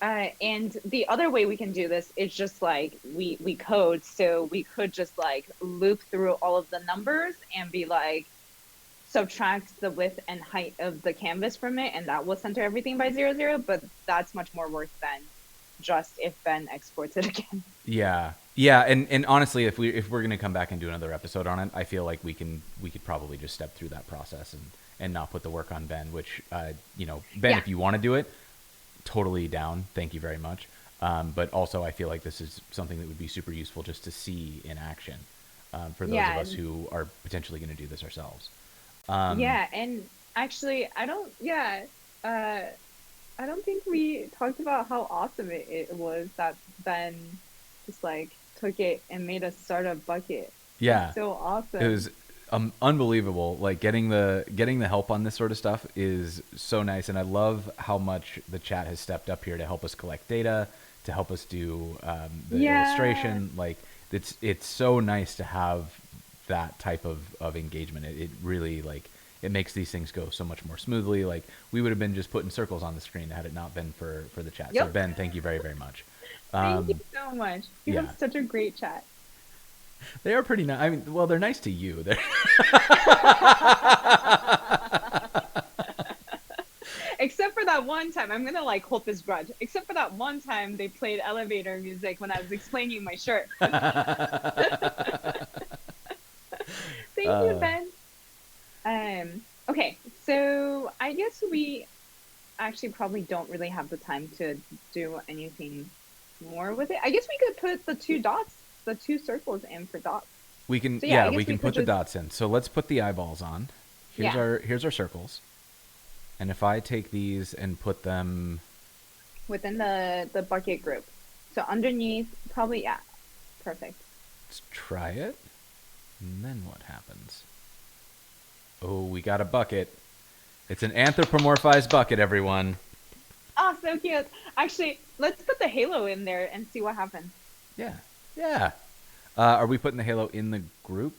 And the other way we can do this is just like we code. So we could just like loop through all of the numbers and be like, subtract the width and height of the canvas from it, and that will center everything by 0, 0. But that's much more work than just if Ben exports it again. Yeah. Yeah, and honestly, if we're gonna come back and do another episode on it, I feel like we could probably just step through that process and not put the work on Ben. Which Ben, Yeah. if you want to do it, totally down. Thank you very much. But also, I feel like this is something that would be super useful just to see in action for those of Yeah. us who are potentially going to do this ourselves. Yeah, and actually, uh, I don't think we talked about how awesome it was that Ben just like took it and made us start a bucket. Yeah, That's so it awesome. was unbelievable. Like getting the help on this sort of stuff is so nice, and I love how much the chat has stepped up here to help us collect data, to help us do the Yeah. illustration. Like it's so nice to have that type of engagement. It really like it makes these things go so much more smoothly. Like we would have been just putting circles on the screen had it not been for the chat. So Yep. Ben, thank you very very much. Thank you Um, so much. You have yeah, such a great chat. they are pretty nice. I mean, well, they're nice to you. They're Except for that one time, I'm gonna like hold this grudge. Except for that one time they played elevator music when I was explaining my shirt. Thank you, uh, Ben. Okay, so I guess we actually probably don't really have the time to do anything more with it. I guess we could put the two dots, the two circles in for dots. we can, So yeah, I yeah, we guess we can could put the just, dots in. So let's put the eyeballs on. Here's yeah, our circles. And if I take these and put them, within the bucket group. So underneath, probably, yeah, perfect. let's try it. And then what happens? Oh, we got a bucket. It's an anthropomorphized bucket, everyone. Oh, so cute. Actually, let's put the halo in there and see what happens. Yeah. Yeah. Are we putting the halo in the group?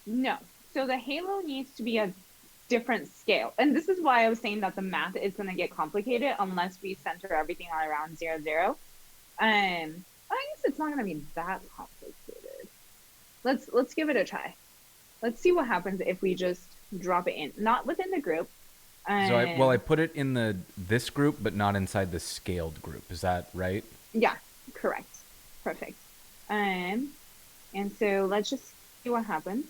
No. So the halo needs to be a different scale. And this is why I was saying that the math is going to get complicated unless we center everything around 0, 0. I guess it's not going to be that complicated. Let's give it a try. Let's see what happens if we just drop it in, not within the group. So I put it in this group, but not inside the scaled group. Is that right? Yeah, correct. Perfect. And so let's just see what happens.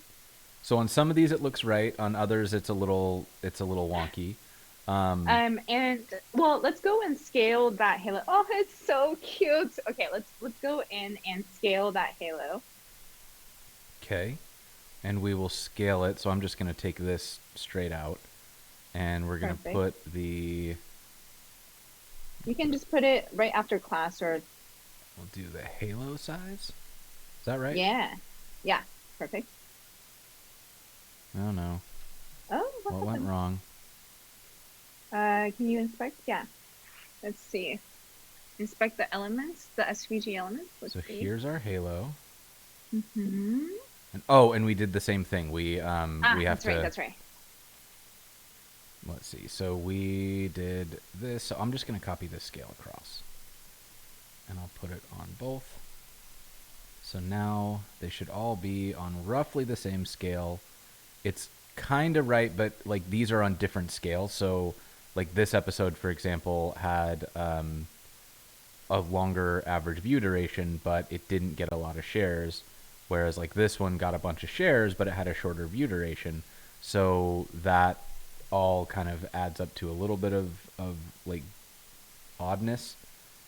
So on some of these it looks right. On others it's a little wonky. And well, let's go and scale that halo. Oh, it's so cute. Okay, let's go in and scale that halo. Okay. And we will scale it. So I'm just going to take this straight out. And we're going to Perfect. put the... You can just put it right after class or We'll do the halo size. Is that right? yeah. Yeah, perfect. Oh, no. Oh, what What went happened? wrong? Can you inspect? Yeah. Let's see. Inspect the elements, the SVG elements. Let's So see. here's our halo. Mm-hmm. And we did the same thing. We have That's to... right. That's right. Let's see. So we did this. So I'm just going to copy this scale across. And I'll put it on both. So now they should all be on roughly the same scale. It's kind of right, but like these are on different scales. So like this episode, for example, had a longer average view duration, but it didn't get a lot of shares. Whereas like this one got a bunch of shares, but it had a shorter view duration. So that all kind of adds up to a little bit of like oddness.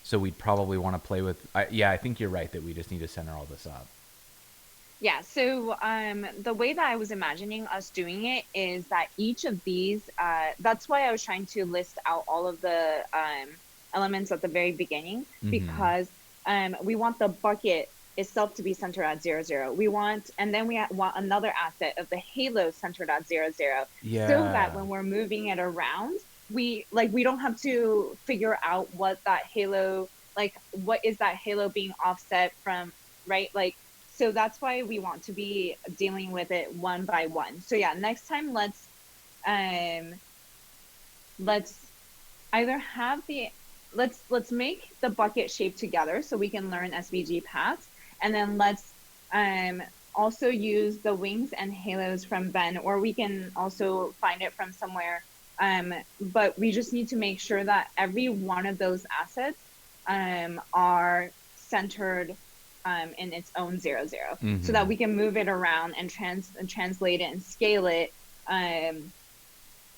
So we'd probably want to play with, I think you're right that we just need to center all this up. Yeah, so the way that I was imagining us doing it is that each of these, that's why I was trying to list out all of the elements at the very beginning, Mm-hmm. because we want the bucket itself to be centered at 0, 0. We want, and then we want another asset of the halo centered at 0, 0, so that Yeah. when we're moving it around, we don't have to figure out what that halo, like what is that halo being offset from, right? Like, so that's why we want to be dealing with it one by one. So yeah, next time let's either have the let's make the bucket shape together so we can learn SVG paths, and then let's also use the wings and halos from Ben, or we can also find it from somewhere. But we just need to make sure that every one of those assets are centered in its own 0, 0, so that we can move it around and translate it and scale it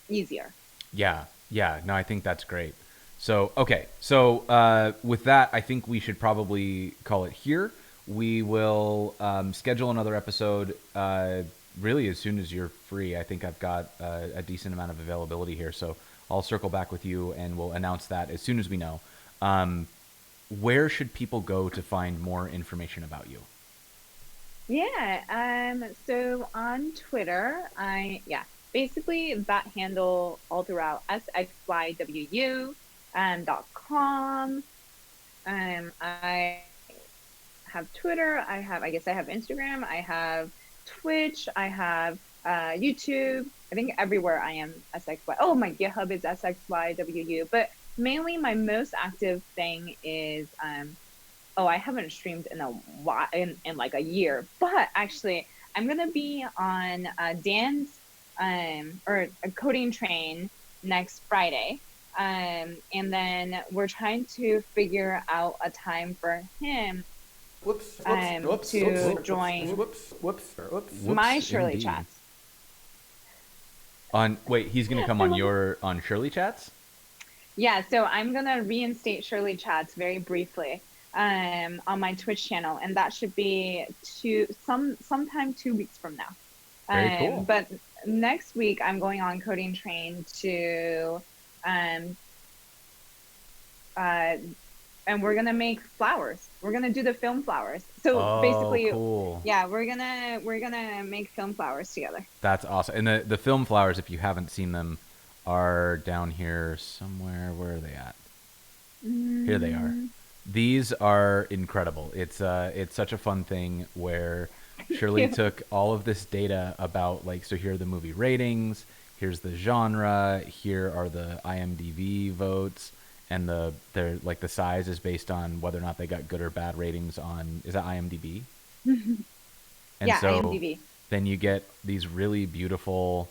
easier. Yeah. No, I think that's great. So, okay. So with that, I think we should probably call it here. We will schedule another episode really as soon as you're free. I think I've got a decent amount of availability here. So I'll circle back with you and we'll announce that as soon as we know. Where should people go to find more information about you? Yeah. So on Twitter, basically that handle all throughout sxywu.com. I have Twitter. I guess I have Instagram. I have Twitch. I have YouTube. I think everywhere I am SXY. Oh, my GitHub is SXYWU. But mainly my most active thing is I haven't streamed in a while, in like a year. But actually, I'm gonna be on Dan's or a coding train next Friday. And then we're trying to figure out a time for him to join my Shirley indeed. chats. He's gonna come on Shirley chats? Yeah, so I'm gonna reinstate Shirley chats very briefly on my Twitch channel, and that should be sometime 2 weeks from now. Very cool. But next week I'm going on coding train to and we're gonna make flowers. We're gonna do the film flowers. So basically, cool. Yeah, we're gonna make film flowers together. That's awesome. And the film flowers, if you haven't seen them, are down here somewhere. Where are they at? Here they are. These are incredible. It's such a fun thing where Shirley took all of this data about, like, so here are the movie ratings, here's the genre, here are the IMDb votes, and they're like the size is based on whether or not they got good or bad ratings on, is that IMDb? And yeah, so IMDb. Then you get these really beautiful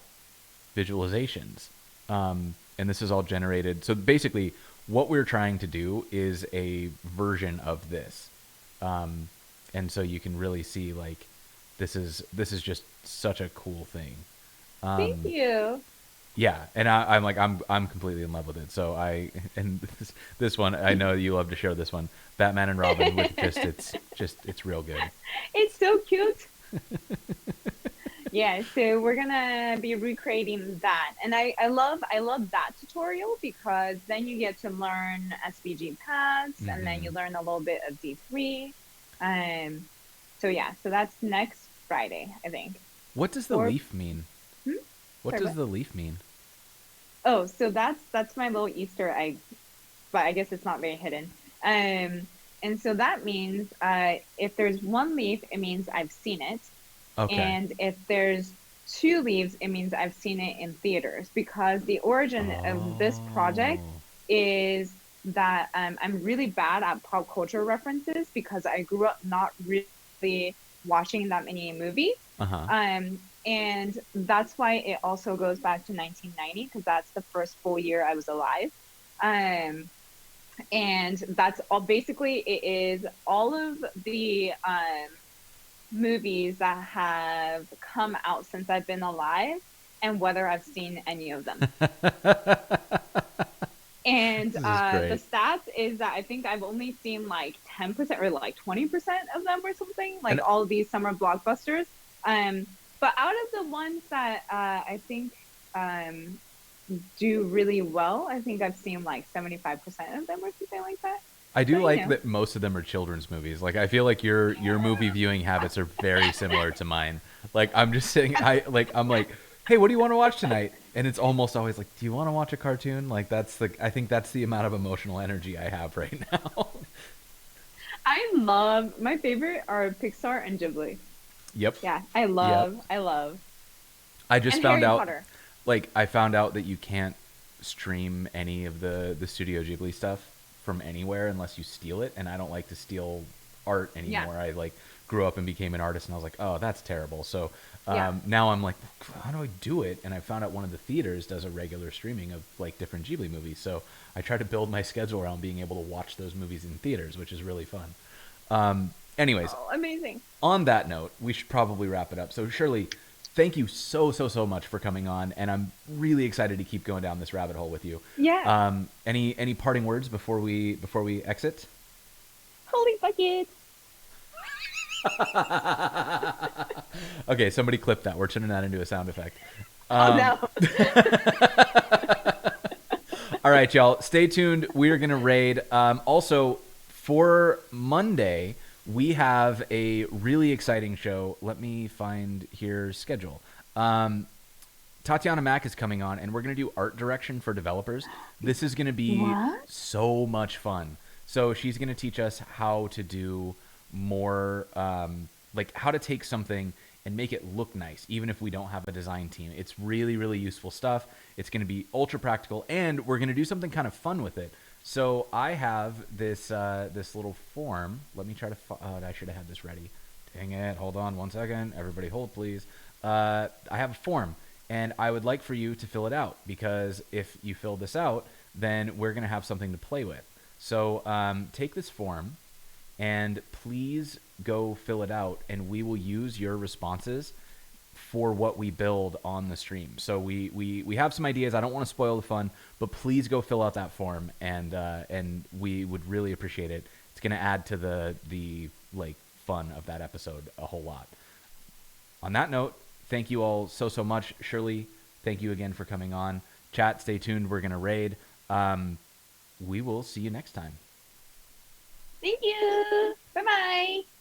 visualizations. And this is all generated. So basically what we're trying to do is a version of this. And so you can really see, like, this is just such a cool thing. Thank you. Yeah, and I'm completely in love with it. So this one, I know you love to share this one, Batman and Robin with it's real good. It's so cute. Yeah, so we're gonna be recreating that, and I love that tutorial because then you get to learn SVG paths, and then you learn a little bit of D3. So that's next Friday, I think. What does the leaf mean? What does the leaf mean? Oh, so that's my little Easter egg, but I guess it's not very hidden. And so that means if there's one leaf, it means I've seen it. Okay. And if there's 2 leaves, it means I've seen it in theaters, because the origin of this project is that I'm really bad at pop culture references because I grew up not really watching that many movies. And that's why it also goes back to 1990, because that's the first full year I was alive. And that's all, basically it is all of the movies that have come out since I've been alive and whether I've seen any of them. And the stats is that I think I've only seen like 10% or like 20% of them or something, like all of these summer blockbusters. But out of the ones that I think do really well, I think I've seen like 75% of them or something like that. I do like that most of them are children's movies. Like, I feel like your movie viewing habits are very similar to mine. Like, I'm just sitting, I'm like, hey, what do you want to watch tonight? And it's almost always like, do you want to watch a cartoon? Like, I think that's the amount of emotional energy I have right now. My favorite are Pixar and Ghibli. Yep. Yeah, I love. I just found Harry out, Potter. like, I found out that you can't stream any of the Studio Ghibli stuff from anywhere unless you steal it, and I don't like to steal art Yeah. anymore. I like grew up and became an artist, and I was like, oh, that's terrible. So Yeah. now I'm like, how do I do it? And I found out one of the theaters does a regular streaming of like different Ghibli movies. So I try to build my schedule around being able to watch those movies in theaters, which is really fun. Anyways, Oh, amazing. on that note, we should probably wrap it up. So Shirley, thank you so much for coming on, and I'm really excited to keep going down this rabbit hole with you. Yeah. Any parting words before we exit? Holy bucket. Okay, somebody clip that. We're turning that into a sound effect. Oh no. All right, y'all. Stay tuned. We are going to raid. Also, for Monday, we have a really exciting show. Let me find here schedule. Tatiana Mack is coming on, and we're going to do art direction for developers. This is going to be What? so much fun. So she's going to teach us how to do more, like how to take something and make it look nice, even if we don't have a design team. It's really, really useful stuff. It's going to be ultra practical, and we're going to do something kind of fun with it. So I have this this little form. Let me try to. I should have had this ready. Dang it! Hold on 1 second. Everybody, hold please. I have a form, and I would like for you to fill it out, because if you fill this out, then we're going to have something to play with. So take this form, and please go fill it out, and we will use your responses for what we build on the stream. So we have some ideas. I don't want to spoil the fun, but please go fill out that form, and we would really appreciate it. It's going to add to the like fun of that episode a whole lot. On that note, thank you all so much. Shirley, thank you again for coming on. Chat, stay tuned. We're going to raid. We will see you next time. Thank you. Bye bye.